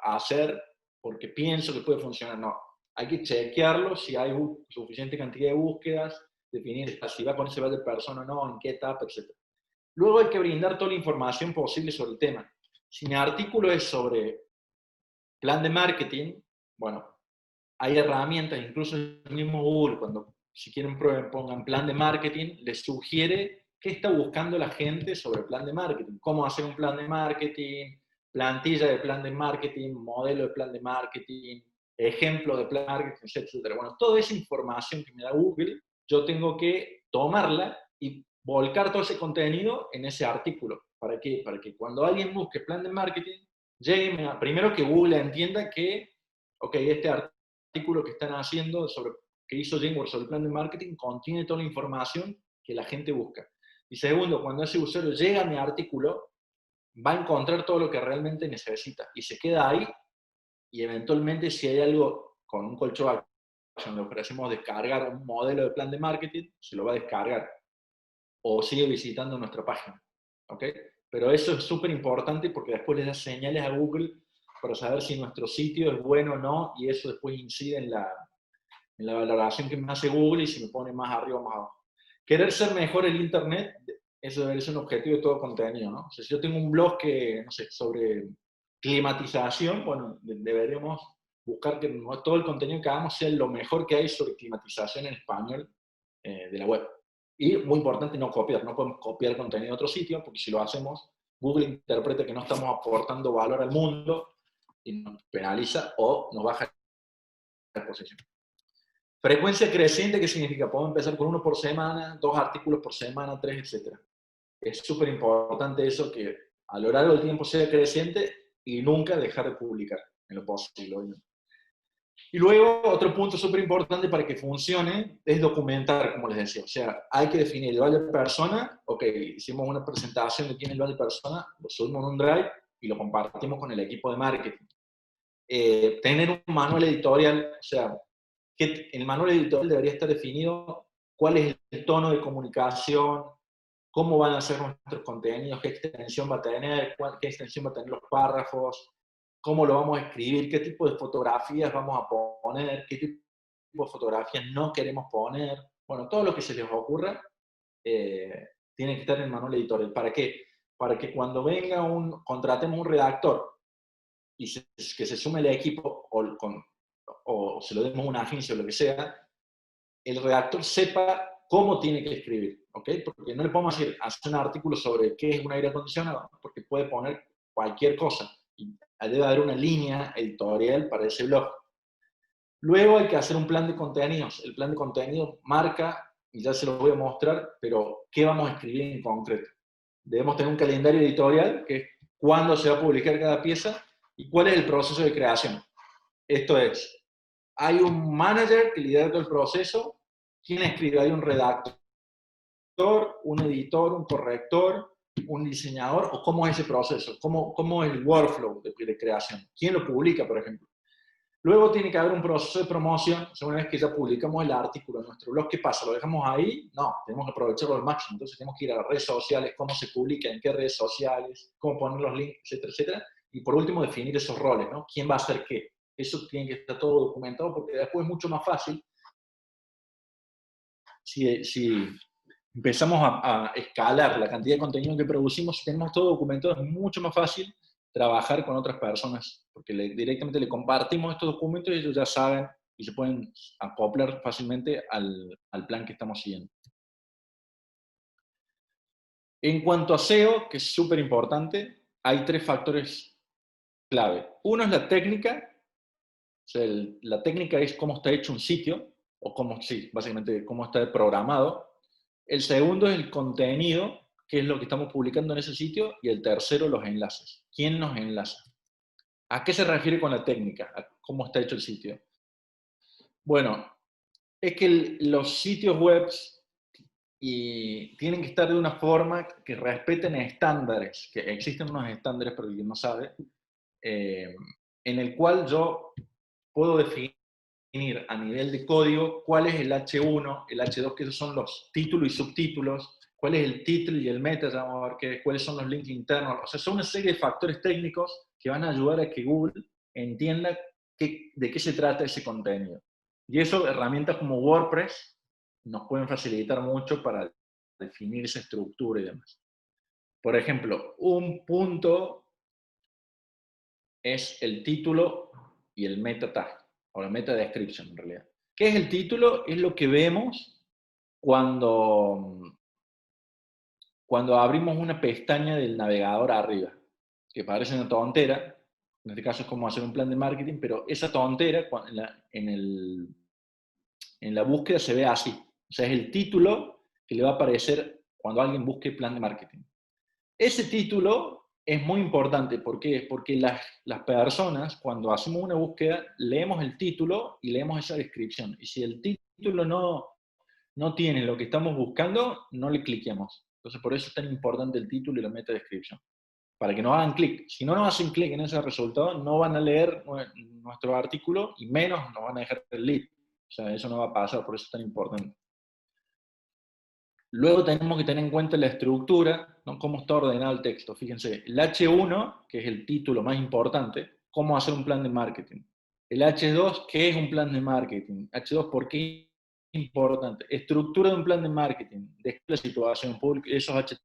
Speaker 2: hacer porque pienso que puede funcionar. No. Hay que chequearlo si hay suficiente cantidad de búsquedas, definir si va con ese de persona o no, en qué etapa, etc. Luego hay que brindar toda la información posible sobre el tema. Si mi artículo es sobre plan de marketing, bueno, hay herramientas, incluso el mismo Google, si quieren pongan plan de marketing, les sugiere qué está buscando la gente sobre plan de marketing, cómo hacer un plan de marketing, plantilla de plan de marketing, modelo de plan de marketing, ejemplo de plan de marketing, etc. Bueno, toda esa información que me da Google, yo tengo que tomarla y volcar todo ese contenido en ese artículo. ¿Para qué? Para que cuando alguien busque plan de marketing, primero que Google entienda que, ok, este artículo que están haciendo, que hizo Jenworth sobre el plan de marketing, contiene toda la información que la gente busca. Y segundo, cuando ese usuario llega a mi artículo, va a encontrar todo lo que realmente necesita y se queda ahí, y eventualmente si hay algo con un call to action, le ofrecemos descargar un modelo de plan de marketing, se lo va a descargar o sigue visitando nuestra página. ¿Ok? Pero eso es súper importante porque después le da señales a Google para saber si nuestro sitio es bueno o no, y eso después incide en la valoración que me hace Google y si me pone más arriba o más abajo. Querer ser mejor en Internet, eso debería ser un objetivo de todo contenido, ¿no? O sea, si yo tengo un blog que, no sé, sobre climatización, bueno, deberíamos buscar que todo el contenido que hagamos sea lo mejor que hay sobre climatización en español de la web. Y muy importante, no copiar. No podemos copiar contenido de otro sitio, porque si lo hacemos, Google interpreta que no estamos aportando valor al mundo y nos penaliza o nos baja la posición. Frecuencia creciente, ¿qué significa? Podemos empezar con 1 por semana, 2 artículos por semana, 3, etc. Es súper importante eso, que a lo largo del tiempo sea creciente y nunca dejar de publicar en lo posible. Y luego, otro punto súper importante para que funcione es documentar, como les decía. O sea, hay que definir el buyer persona. Ok, hicimos una presentación de quién es el buyer persona, lo subimos en un drive y lo compartimos con el equipo de marketing. Tener un manual editorial, o sea, que el manual editorial debería estar definido cuál es el tono de comunicación, cómo van a ser nuestros contenidos, qué extensión va a tener, qué extensión va a tener los párrafos, cómo lo vamos a escribir, qué tipo de fotografías vamos a poner, qué tipo de fotografías no queremos poner. Bueno, todo lo que se les ocurra tiene que estar en el manual editorial. ¿Para qué? Para que cuando venga contratemos un redactor y que se sume el equipo o se lo demos a una agencia o lo que sea, el redactor sepa cómo tiene que escribir, ¿ok? Porque no le podemos decir, hacer un artículo sobre qué es un aire acondicionado, porque puede poner cualquier cosa. Y debe haber una línea editorial para ese blog. Luego hay que hacer un plan de contenidos. El plan de contenidos marca, y ya se lo voy a mostrar, pero ¿qué vamos a escribir en concreto? Debemos tener un calendario editorial, que es cuándo se va a publicar cada pieza y cuál es el proceso de creación. Esto es, hay un manager que lidera todo el proceso. ¿Quién escribe? Hay un redactor, un editor, un corrector, un diseñador, o cómo es ese proceso, cómo es el workflow de creación. ¿Quién lo publica, por ejemplo? Luego tiene que haber un proceso de promoción. O sea, una vez que ya publicamos el artículo en nuestro blog, ¿qué pasa? ¿Lo dejamos ahí? No, tenemos que aprovecharlo al máximo. Entonces tenemos que ir a las redes sociales, cómo se publica, en qué redes sociales, cómo poner los links, etcétera, etcétera. Y por último, definir esos roles, ¿no? ¿Quién va a hacer qué? Eso tiene que estar todo documentado, porque después es mucho más fácil si empezamos a escalar la cantidad de contenido que producimos. Si tenemos todo documentado, es mucho más fácil trabajar con otras personas, porque directamente le compartimos estos documentos y ellos ya saben y se pueden acoplar fácilmente al plan que estamos siguiendo. En cuanto a SEO, que es súper importante, hay 3 factores clave. Uno es la técnica. O sea, la técnica es cómo está hecho un sitio, o básicamente cómo está programado. El segundo es el contenido, que es lo que estamos publicando en ese sitio, y el tercero, los enlaces. ¿Quién nos enlaza? ¿A qué se refiere con la técnica? ¿A cómo está hecho el sitio? Bueno, es que los sitios web tienen que estar de una forma que respeten estándares, que existen unos estándares, pero quien no sabe, en el cual yo puedo definir a nivel de código cuál es el H1, el H2, que esos son los títulos y subtítulos, cuál es el título y el meta, ya vamos a ver cuáles son los links internos. O sea, son una serie de factores técnicos que van a ayudar a que Google entienda de qué se trata ese contenido. Y eso, herramientas como WordPress nos pueden facilitar mucho para definir esa estructura y demás. Por ejemplo, un punto es el título y el meta tag, o la meta description en realidad. ¿Qué es el título? Es lo que vemos cuando abrimos una pestaña del navegador arriba, que parece una tontera. En este caso es como hacer un plan de marketing, pero esa tontera en la búsqueda se ve así. O sea, es el título que le va a aparecer cuando alguien busque plan de marketing. Ese título es muy importante. ¿Por qué? Porque las personas, cuando hacemos una búsqueda, leemos el título y leemos esa descripción. Y si el título no tiene lo que estamos buscando, no le cliquemos. Entonces, por eso es tan importante el título y la meta descripción. para que no hagan clic. Si no nos hacen clic en ese resultado, no van a leer nuestro artículo y menos nos van a dejar el lead. O sea, eso no va a pasar, por eso es tan importante. Luego tenemos que tener en cuenta la estructura, ¿no? Cómo está ordenado el texto. Fíjense, el H1, que es el título más importante, cómo hacer un plan de marketing. El H2, ¿qué es un plan de marketing? H2, ¿por qué es importante? Estructura de un plan de marketing, describe la situación pública, esos H3.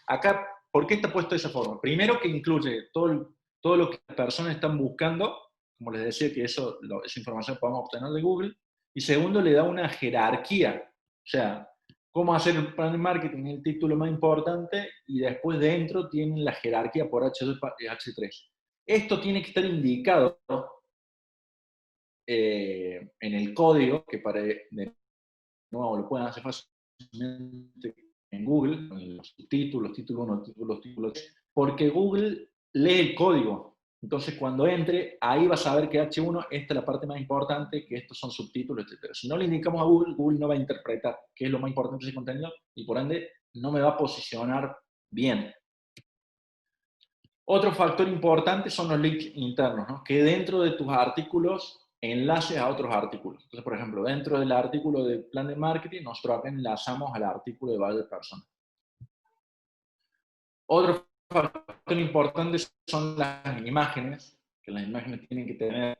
Speaker 2: Acá, ¿por qué está puesto de esa forma? Primero que incluye todo lo que las personas están buscando, como les decía que esa información podemos obtener de Google, y segundo, le da una jerarquía, o sea, cómo hacer el plan de marketing es el título más importante, y después dentro tienen la jerarquía por H2 y H3. Esto tiene que estar indicado en el código, que para de nuevo lo pueden hacer fácilmente en Google, en los títulos 1, títulos 2, porque Google lee el código. Entonces, cuando entre, ahí va a saber que H1, esta es la parte más importante, que estos son subtítulos, etc. Si no le indicamos a Google, Google no va a interpretar qué es lo más importante de ese contenido y por ende no me va a posicionar bien. Otro factor importante son los links internos, ¿no? Que dentro de tus artículos enlaces a otros artículos. Entonces, por ejemplo, dentro del artículo de plan de marketing, nosotros acá enlazamos al artículo de buyer persona. Otro factor importante son las imágenes, que las imágenes tienen que tener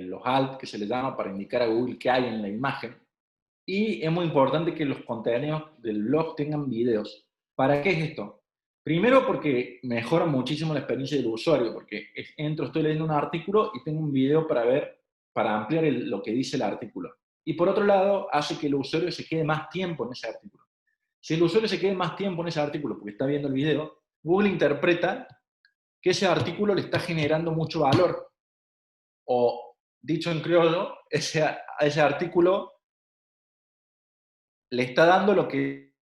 Speaker 2: los alt, que se les llama para indicar a Google qué hay en la imagen. Y es muy importante que los contenidos del blog tengan videos. ¿Para qué es esto? Primero porque mejora muchísimo la experiencia del usuario, porque estoy leyendo un artículo y tengo un video para ver, para ampliar lo que dice el artículo. Y por otro lado, hace que el usuario se quede más tiempo en ese artículo. Si el usuario se quede más tiempo en ese artículo porque está viendo el video, Google interpreta que ese artículo le está generando mucho valor. O, dicho en criollo, ese artículo le está dando lo que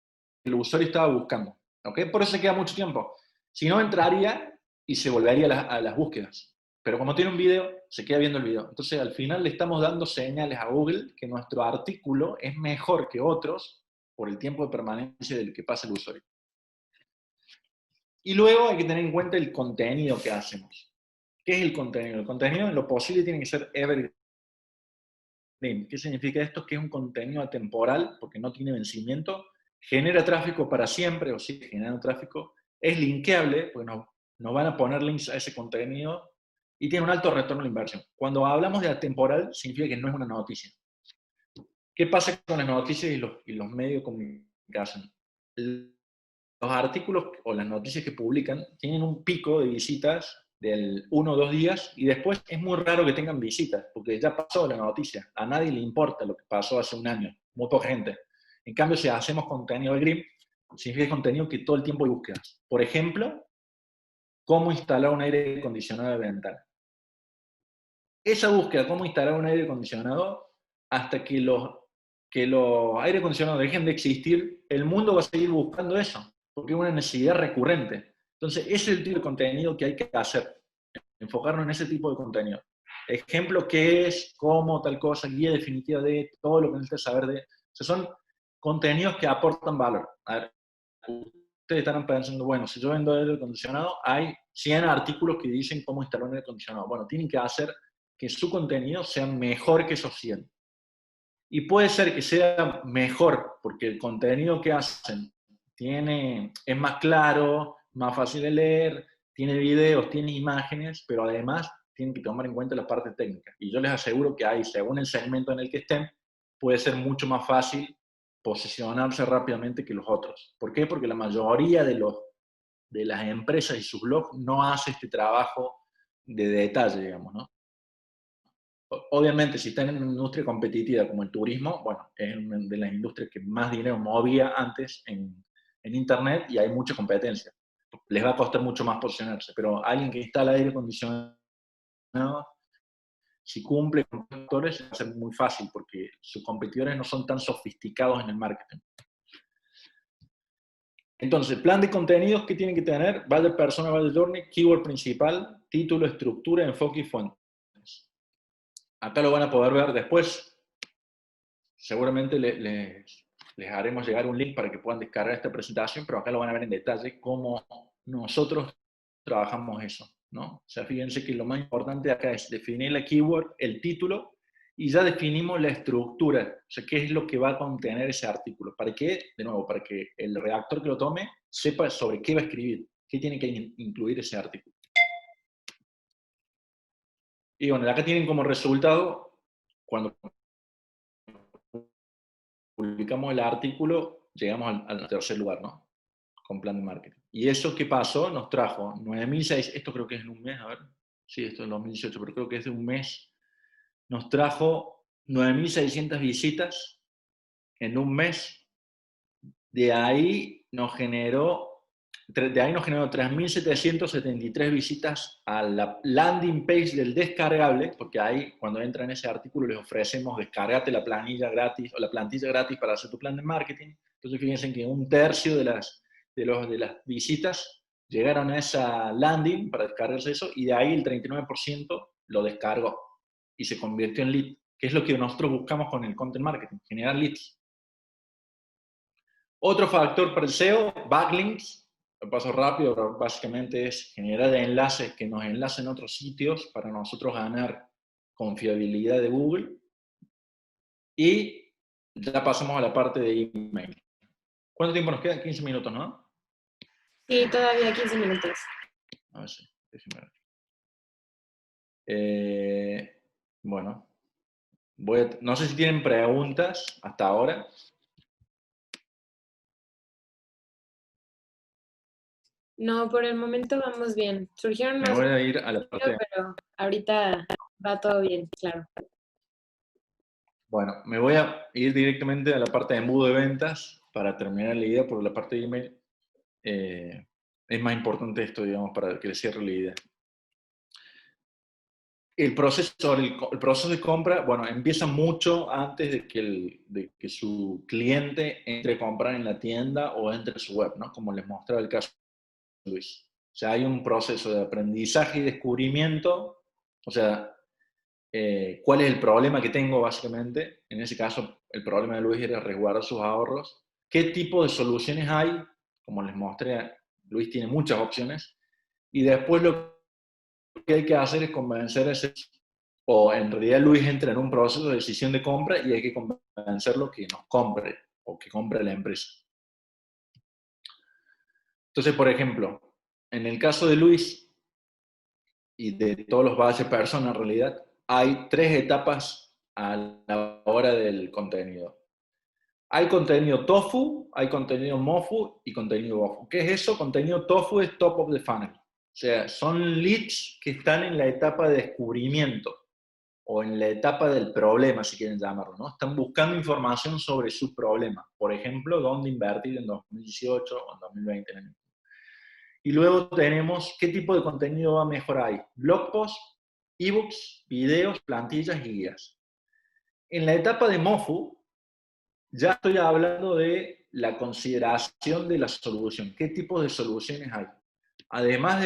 Speaker 2: el usuario estaba buscando. ¿Okay? Por eso se queda mucho tiempo. Si no, entraría y se volvería a las búsquedas. Pero como tiene un video, se queda viendo el video. Entonces, al final le estamos dando señales a Google que nuestro artículo es mejor que otros por el tiempo de permanencia del que pasa el usuario. Y luego hay que tener en cuenta el contenido que hacemos. ¿Qué es el contenido? El contenido en lo posible tiene que ser evergreen. ¿Qué significa esto? Que es un contenido atemporal, porque no tiene vencimiento, genera tráfico para siempre, o sigue generando tráfico, es linkeable, porque nos van a poner links a ese contenido, y tiene un alto retorno a la inversión. Cuando hablamos de atemporal, significa que no es una noticia. ¿Qué pasa con las noticias y los medios de comunicación? Los artículos o las noticias que publican tienen un pico de visitas del 1 o 2 días y después es muy raro que tengan visitas, porque ya pasó la noticia. A nadie le importa lo que pasó hace un año, muy poca gente. En cambio, si hacemos contenido de Green, significa contenido que todo el tiempo hay búsquedas. Por ejemplo, cómo instalar un aire acondicionado de ventana. Esa búsqueda, cómo instalar un aire acondicionado, hasta que los aire acondicionados dejen de existir, el mundo va a seguir buscando eso, porque es una necesidad recurrente. Entonces, ese es el tipo de contenido que hay que hacer, enfocarnos en ese tipo de contenido. Ejemplo, qué es, cómo, tal cosa, guía definitiva de todo lo que necesitas saber de... O sea, son contenidos que aportan valor. A ver, ustedes estarán pensando, bueno, si yo vendo aire acondicionado, hay 100 artículos que dicen cómo instalar un aire acondicionado. Bueno, tienen que hacer que su contenido sea mejor que esos 100. Y puede ser que sea mejor, porque el contenido que hacen es más claro, más fácil de leer, tiene videos, tiene imágenes, pero además tienen que tomar en cuenta la parte técnica. Y yo les aseguro que ahí, según el segmento en el que estén, puede ser mucho más fácil posicionarse rápidamente que los otros. ¿Por qué? Porque la mayoría de las empresas y sus blogs no hace este trabajo de detalle, digamos, ¿no? Obviamente, si están en una industria competitiva como el turismo, bueno, es una de las industrias que más dinero movía antes en Internet y hay mucha competencia. Les va a costar mucho más posicionarse, pero alguien que instala aire acondicionado, si cumple con factores, va a ser muy fácil porque sus competidores no son tan sofisticados en el marketing. Entonces, plan de contenidos que tienen que tener, buyer persona, buyer journey, keyword principal, título, estructura, enfoque y fuentes. Acá lo van a poder ver después. Seguramente les haremos llegar un link para que puedan descargar esta presentación, pero acá lo van a ver en detalle cómo nosotros trabajamos eso, ¿no? O sea, fíjense que lo más importante acá es definir la keyword, el título, y ya definimos la estructura, o sea, qué es lo que va a contener ese artículo. ¿Para qué? De nuevo, para que el redactor que lo tome sepa sobre qué va a escribir, qué tiene que incluir ese artículo. Y bueno, acá tienen como resultado, cuando publicamos el artículo, llegamos al tercer lugar, ¿no? Con plan de marketing. Y eso que pasó nos trajo 9.600, esto creo que es en un mes, a ver, sí, esto es 2018, pero creo que es de un mes, nos trajo 9.600 visitas en un mes. De ahí nos generó 3.773 visitas a la landing page del descargable, porque ahí cuando entran en ese artículo les ofrecemos descargarte la planilla gratis o la plantilla gratis para hacer tu plan de marketing. Entonces fíjense que un tercio de las visitas llegaron a esa landing para descargarse eso, y de ahí el 39% lo descargó y se convirtió en lead, que es lo que nosotros buscamos con el content marketing, generar leads. Otro factor para el SEO, backlinks. Lo paso rápido, pero básicamente es generar enlaces que nos enlacen a otros sitios para nosotros ganar confiabilidad de Google. Y ya pasamos a la parte de email. ¿Cuánto tiempo nos queda? 15 minutos, ¿no?
Speaker 1: Sí, todavía 15 minutos.
Speaker 2: A ver si, déjeme ver. Bueno, no sé si tienen preguntas hasta ahora.
Speaker 1: No, por el momento vamos bien. Surgieron
Speaker 2: Me
Speaker 1: más
Speaker 2: voy a ir a la parte.
Speaker 1: pero ahorita va todo bien, claro.
Speaker 2: Bueno, me voy a ir directamente a la parte de embudo de ventas para terminar la idea, porque la parte de email es más importante esto, digamos, para que le cierre la idea. El proceso de compra, bueno, empieza mucho antes de que su cliente entre a comprar en la tienda o entre a su web, ¿no? Como les mostraba el caso de Luis. O sea, hay un proceso de aprendizaje y descubrimiento, o sea, cuál es el problema que tengo básicamente. En ese caso, el problema de Luis era resguardar sus ahorros. ¿Qué tipo de soluciones hay? Como les mostré, Luis tiene muchas opciones. Y después lo que hay que hacer es convencer a ese, o en realidad Luis entra en un proceso de decisión de compra y hay que convencerlo que nos compre o que compre la empresa. Entonces, por ejemplo, en el caso de Luis y de todos los base personas en realidad, hay 3 etapas a la hora del contenido. Hay contenido tofu, hay contenido mofu y contenido bofu. ¿Qué es eso? Contenido tofu es top of the funnel. O sea, son leads que están en la etapa de descubrimiento o en la etapa del problema, si quieren llamarlo, ¿no? Están buscando información sobre su problema. Por ejemplo, dónde invertir en 2018 o en 2020. Y luego tenemos qué tipo de contenido va mejor ahí. Blog posts, ebooks, videos, plantillas y guías. En la etapa de MOFU, ya estoy hablando de la consideración de la solución. ¿Qué tipo de soluciones hay? Además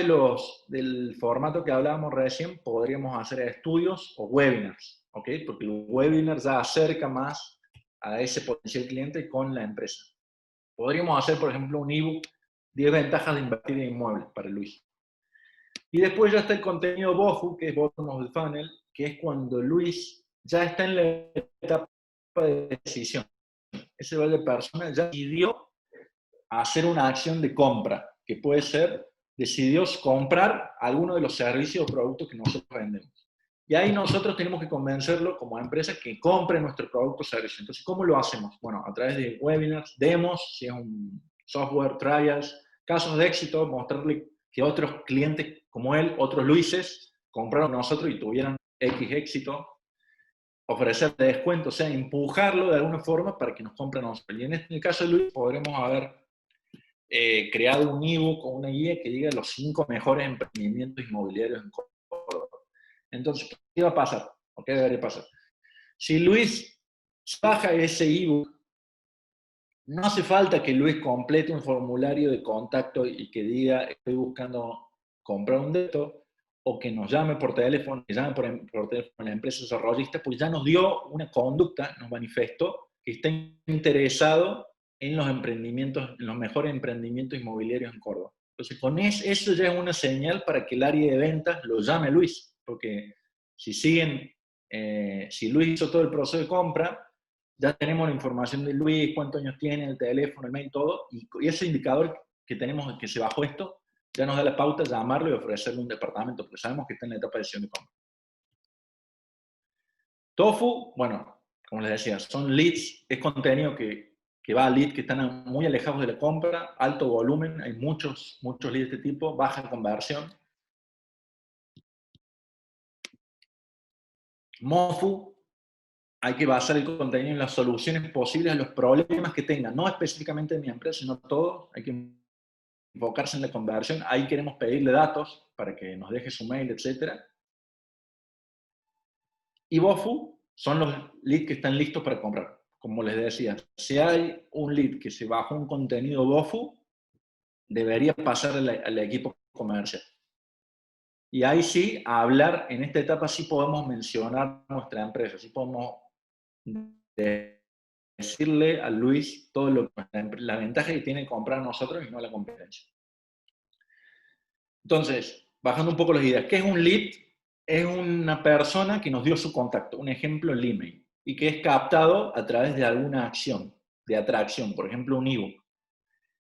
Speaker 2: del formato que hablábamos recién, podríamos hacer estudios o webinars, ¿ok? Porque el webinar ya acerca más a ese potencial cliente con la empresa. Podríamos hacer, por ejemplo, un ebook, 10 ventajas de invertir en inmuebles para Luis. Y después ya está el contenido BOFU, que es Bottom of the Funnel, que es cuando Luis ya está en la etapa de decisión. Ese de persona ya decidió hacer una acción de compra, que puede ser, decidió comprar alguno de los servicios o productos que nosotros vendemos. Y ahí nosotros tenemos que convencerlo como empresa que compre nuestro producto o servicio. Entonces, ¿cómo lo hacemos? Bueno, a través de webinars, demos, si es un software, trials, casos de éxito, mostrarle que otros clientes como él, otros Luises, compraron con nosotros y tuvieron X éxito, ofrecerle descuento, o sea, empujarlo de alguna forma para que nos compren a nosotros. Y en el caso de Luis, podremos haber creado un ebook o una guía que diga los 5 mejores emprendimientos inmobiliarios en Córdoba. Entonces, ¿qué va a pasar? ¿O qué debería pasar? Si Luis baja ese ebook, no hace falta que Luis complete un formulario de contacto y que diga estoy buscando comprar un dato, o que nos llame por teléfono, que llame por teléfono a la empresa desarrollista, pues ya nos dio una conducta, nos manifestó que está interesado en los emprendimientos, en los mejores emprendimientos inmobiliarios en Córdoba. Entonces, eso ya es una señal para que el área de ventas lo llame a Luis, porque si si Luis hizo todo el proceso de compra, ya tenemos la información de Luis, cuántos años tiene, el teléfono, el mail, todo, y ese indicador que tenemos, que se bajó esto, ya nos da la pauta de llamarlo y ofrecerle un departamento, porque sabemos que está en la etapa de decisión de compra. Tofu, bueno, como les decía, son leads, es contenido que va a leads que están muy alejados de la compra, alto volumen, hay muchos leads de este tipo, baja conversión. Mofu, hay que basar el contenido en las soluciones posibles a los problemas que tengan, no específicamente de mi empresa, sino todos, hay que enfocarse en la conversión, ahí queremos pedirle datos para que nos deje su mail, etc. Y Bofu son los leads que están listos para comprar. Como les decía, si hay un lead que se bajó un contenido Bofu, debería pasar al equipo comercial. Y ahí sí, a hablar, en esta etapa sí podemos mencionar nuestra empresa, sí podemos decirle a Luis todo la ventaja que tiene comprar nosotros y no la competencia. Entonces, bajando un poco las ideas, ¿qué es un lead? Es una persona que nos dio su contacto, un ejemplo, el email, y que es captado a través de alguna acción, de atracción, por ejemplo, un ebook.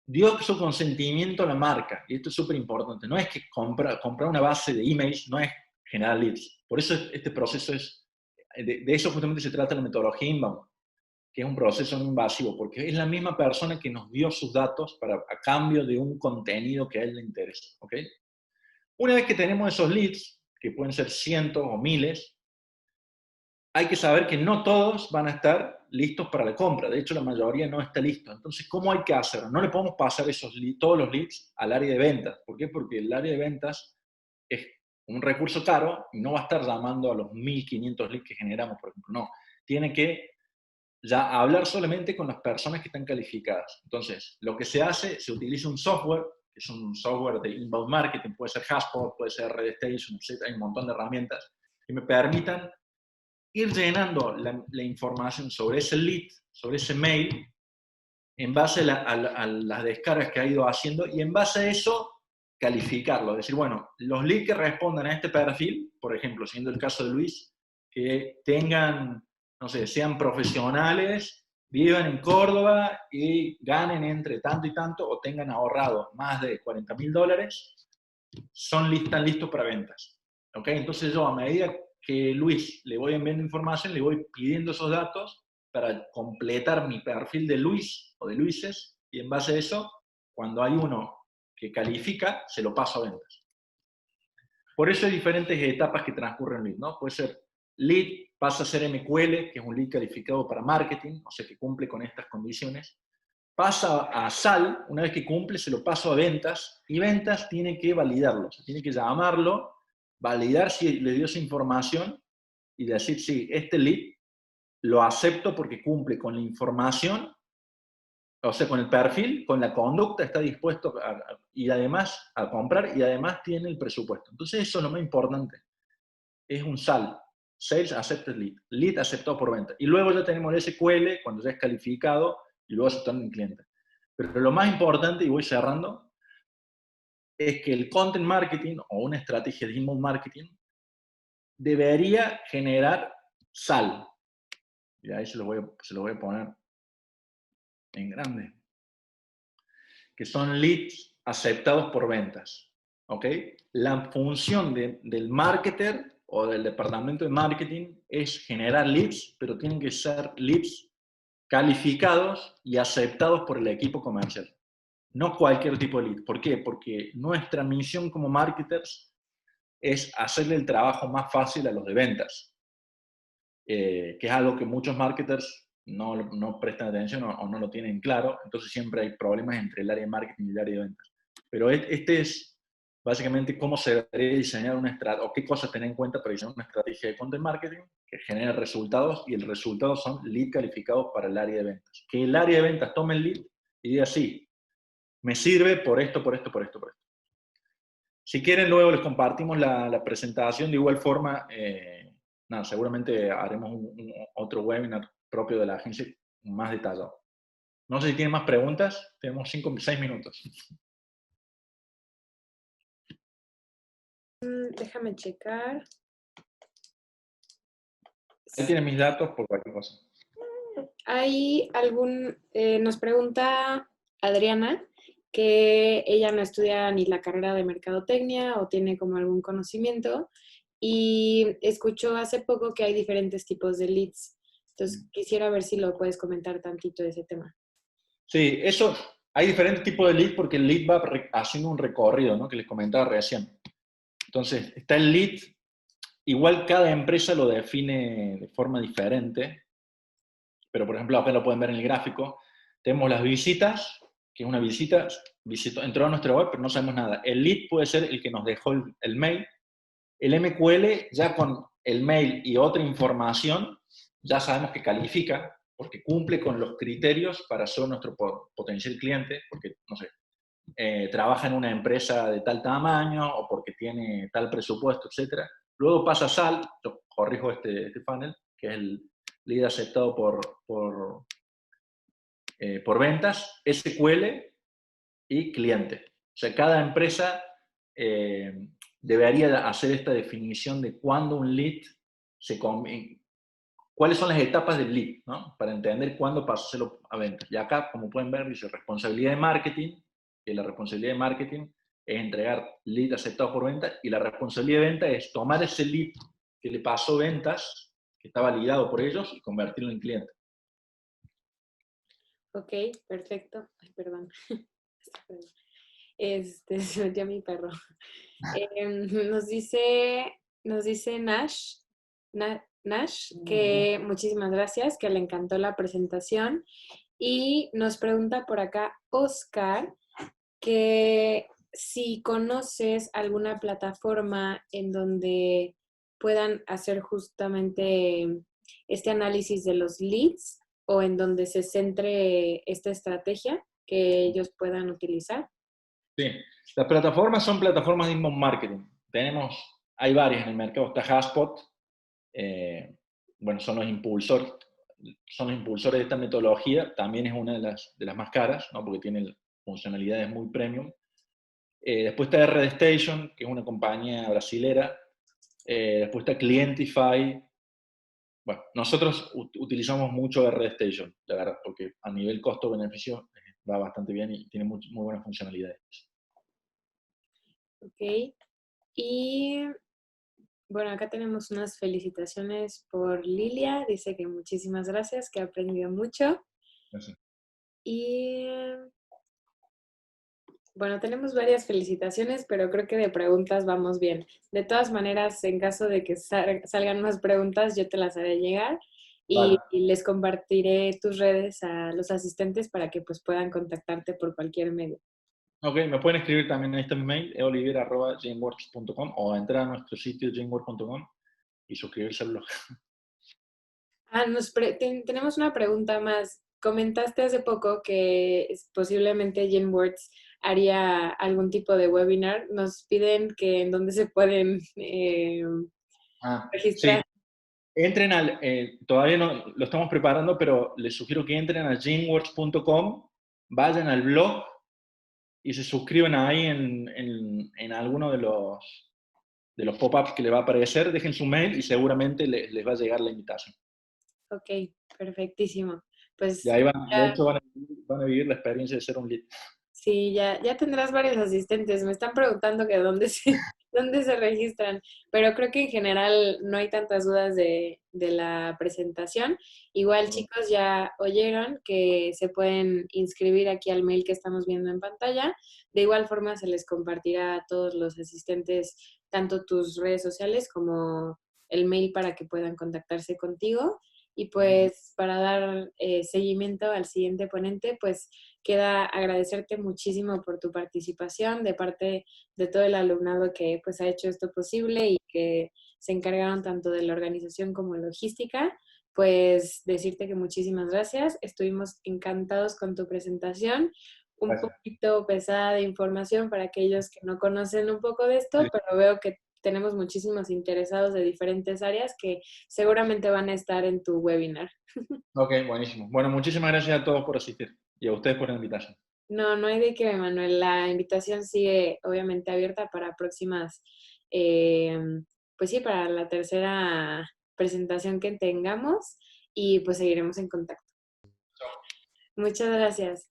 Speaker 2: Dio su consentimiento a la marca, y esto es súper importante. No es que comprar una base de emails, no es generar leads. Por eso este proceso de eso justamente se trata la metodología inbound, que es un proceso no invasivo, porque es la misma persona que nos dio sus datos a cambio de un contenido que a él le interesa. ¿Okay? Una vez que tenemos esos leads, que pueden ser cientos o miles, hay que saber que no todos van a estar listos para la compra. De hecho, la mayoría no está listo. Entonces, ¿cómo hay que hacerlo? No le podemos pasar todos los leads al área de ventas. ¿Por qué? Porque el área de ventas es un recurso caro y no va a estar llamando a los 1.500 leads que generamos, por ejemplo. No, tiene que ya hablar solamente con las personas que están calificadas. Entonces, lo que se hace, se utiliza un software, que es un software de inbound marketing, puede ser HubSpot, puede ser RedStation, etc. Hay un montón de herramientas que me permitan ir llenando la información sobre ese lead, sobre ese mail, en base a las descargas que ha ido haciendo y en base a eso calificarlo. Es decir, bueno, los leads que respondan a este perfil, por ejemplo, siendo el caso de Luis, que tengan, no sé, sean profesionales, vivan en Córdoba y ganen entre tanto y tanto o tengan ahorrado más de $40.000, están listos para ventas. ¿Ok? Entonces yo a medida que Luis le voy enviando información, le voy pidiendo esos datos para completar mi perfil de Luis o de Luises y en base a eso, cuando hay uno que califica, se lo paso a ventas. Por eso hay diferentes etapas que transcurren lead, ¿no? Puede ser lead, pasa a ser MQL, que es un lead calificado para marketing, o sea que cumple con estas condiciones. Pasa a SAL, una vez que cumple, se lo paso a ventas, y ventas tiene que validarlo, tiene que llamarlo, validar si le dio esa información y decir, sí, este lead lo acepto porque cumple con la información, o sea, con el perfil, con la conducta, está dispuesto y además a comprar y además tiene el presupuesto. Entonces eso es lo más importante. Es un SAL, Sales Accepted Lead, lead aceptado por venta. Y luego ya tenemos el SQL cuando ya es calificado y luego aceptando un cliente. Pero lo más importante, y voy cerrando, es que el content marketing o una estrategia de inbound marketing debería generar SAL. Y ahí se lo voy a poner en grande. Que son leads aceptados por ventas. ¿Ok? La función del marketer o del departamento de marketing es generar leads, pero tienen que ser leads calificados y aceptados por el equipo comercial. No cualquier tipo de lead. ¿Por qué? Porque nuestra misión como marketers es hacerle el trabajo más fácil a los de ventas, que es algo que muchos marketers no prestan atención o no lo tienen claro, entonces siempre hay problemas entre el área de marketing y el área de ventas. Pero este es básicamente cómo se debería diseñar una estrategia, o qué cosas tener en cuenta para diseñar una estrategia de content marketing que genere resultados, y el resultado son lead calificados para el área de ventas. Que el área de ventas tome el lead y diga, sí, me sirve por esto, por esto, por esto, por esto. Si quieren, luego les compartimos la presentación. De igual forma, seguramente haremos otro webinar propio de la agencia más detallado. No sé si tienen más preguntas. Tenemos 5 o 6 minutos.
Speaker 1: Déjame checar.
Speaker 2: Ahí tienes mis datos por cualquier cosa.
Speaker 1: Hay nos pregunta Adriana que ella no estudia ni la carrera de mercadotecnia o tiene como algún conocimiento y escuchó hace poco que hay diferentes tipos de leads. Entonces quisiera ver si lo puedes comentar tantito de ese tema.
Speaker 2: Sí, eso, hay diferentes tipos de lead porque el lead va haciendo un recorrido, ¿no? Que les comentaba recién. Entonces, está el lead, igual cada empresa lo define de forma diferente, pero por ejemplo, acá lo pueden ver en el gráfico. Tenemos las visitas, que es una visita, entró a nuestra web, pero no sabemos nada. El lead puede ser el que nos dejó el mail. El MQL, ya con el mail y otra información, ya sabemos que califica, porque cumple con los criterios para ser nuestro potencial cliente, porque, no sé, trabaja en una empresa de tal tamaño o porque tiene tal presupuesto, etc. Luego pasa a SAL, yo corrijo este funnel, que es el lead aceptado por ventas, SQL y cliente. O sea, cada empresa debería hacer esta definición de cuándo un lead cuáles son las etapas del lead, ¿no? Para entender cuándo pasárselo a ventas. Y acá, como pueden ver, dice responsabilidad de marketing, que la responsabilidad de marketing es entregar lead aceptado por venta, y la responsabilidad de venta es tomar ese lead que le pasó ventas, que está validado por ellos, y convertirlo en cliente.
Speaker 1: Ok, perfecto. Ay, perdón. Se metió mi perro. Nos dice Nash, Nash que muchísimas gracias, que le encantó la presentación. Y nos pregunta por acá Oscar que si conoces alguna plataforma en donde puedan hacer justamente este análisis de los leads o en donde se centre esta estrategia que ellos puedan utilizar.
Speaker 2: Sí, las plataformas son plataformas de inbound marketing. Hay varias en el mercado. Está HubSpot, bueno, son los impulsores de esta metodología. También es una de las más caras, ¿no? Porque tiene funcionalidades muy premium. Después está RD Station, que es una compañía brasilera. Después está Clientify. Bueno, nosotros utilizamos mucho RD Station, la verdad, porque a nivel costo-beneficio va bastante bien y tiene muy buenas funcionalidades.
Speaker 1: Ok. Y bueno, acá tenemos unas felicitaciones por Lilia. Dice que muchísimas gracias, que ha aprendido mucho.
Speaker 2: Gracias.
Speaker 1: Y bueno, tenemos varias felicitaciones, pero creo que de preguntas vamos bien. De todas maneras, en caso de que salgan más preguntas, yo te las haré llegar
Speaker 2: Vale.
Speaker 1: y les compartiré tus redes a los asistentes para que pues puedan contactarte por cualquier medio.
Speaker 2: Ok, me pueden escribir también en este mail, eoliviera@gameworks.com, o entrar a nuestro sitio gameworks.com y suscribirse al blog.
Speaker 1: Tenemos una pregunta más. Comentaste hace poco que posiblemente GenWorks haría algún tipo de webinar. Nos piden que en dónde se pueden
Speaker 2: Sí,
Speaker 1: registrar.
Speaker 2: entren todavía no lo estamos preparando, pero les sugiero que entren a gameworks.com, vayan al blog y se suscriban ahí en alguno de los pop-ups que les va a aparecer, dejen su mail y seguramente les va a llegar la invitación.
Speaker 1: Ok, perfectísimo. Pues
Speaker 2: Y ahí de
Speaker 1: ya,
Speaker 2: hecho van a vivir la experiencia de ser un lead.
Speaker 1: sí, ya tendrás varios asistentes. Me están preguntando que dónde dónde se registran, pero creo que en general no hay tantas dudas de la presentación. Igual, chicos, ya oyeron que se pueden inscribir aquí al mail que estamos viendo en pantalla. De igual forma, se les compartirá a todos los asistentes tanto tus redes sociales como el mail para que puedan contactarse contigo. Y pues para dar seguimiento al siguiente ponente, pues queda agradecerte muchísimo por tu participación de parte de todo el alumnado que pues ha hecho esto posible y que se encargaron tanto de la organización como logística. Pues decirte que muchísimas gracias. Estuvimos encantados con tu presentación. Un
Speaker 2: Gracias.
Speaker 1: poquito pesada de información para aquellos que no conocen un poco de esto,
Speaker 2: Sí.
Speaker 1: pero veo que tenemos muchísimos interesados de diferentes áreas que seguramente van a estar en tu webinar.
Speaker 2: Ok, buenísimo. Bueno, muchísimas gracias a todos por asistir y a ustedes por la invitación.
Speaker 1: No hay de qué, Manuel. La invitación sigue obviamente abierta para próximas pues sí, para la tercera presentación que tengamos y pues seguiremos en contacto. Muchas gracias.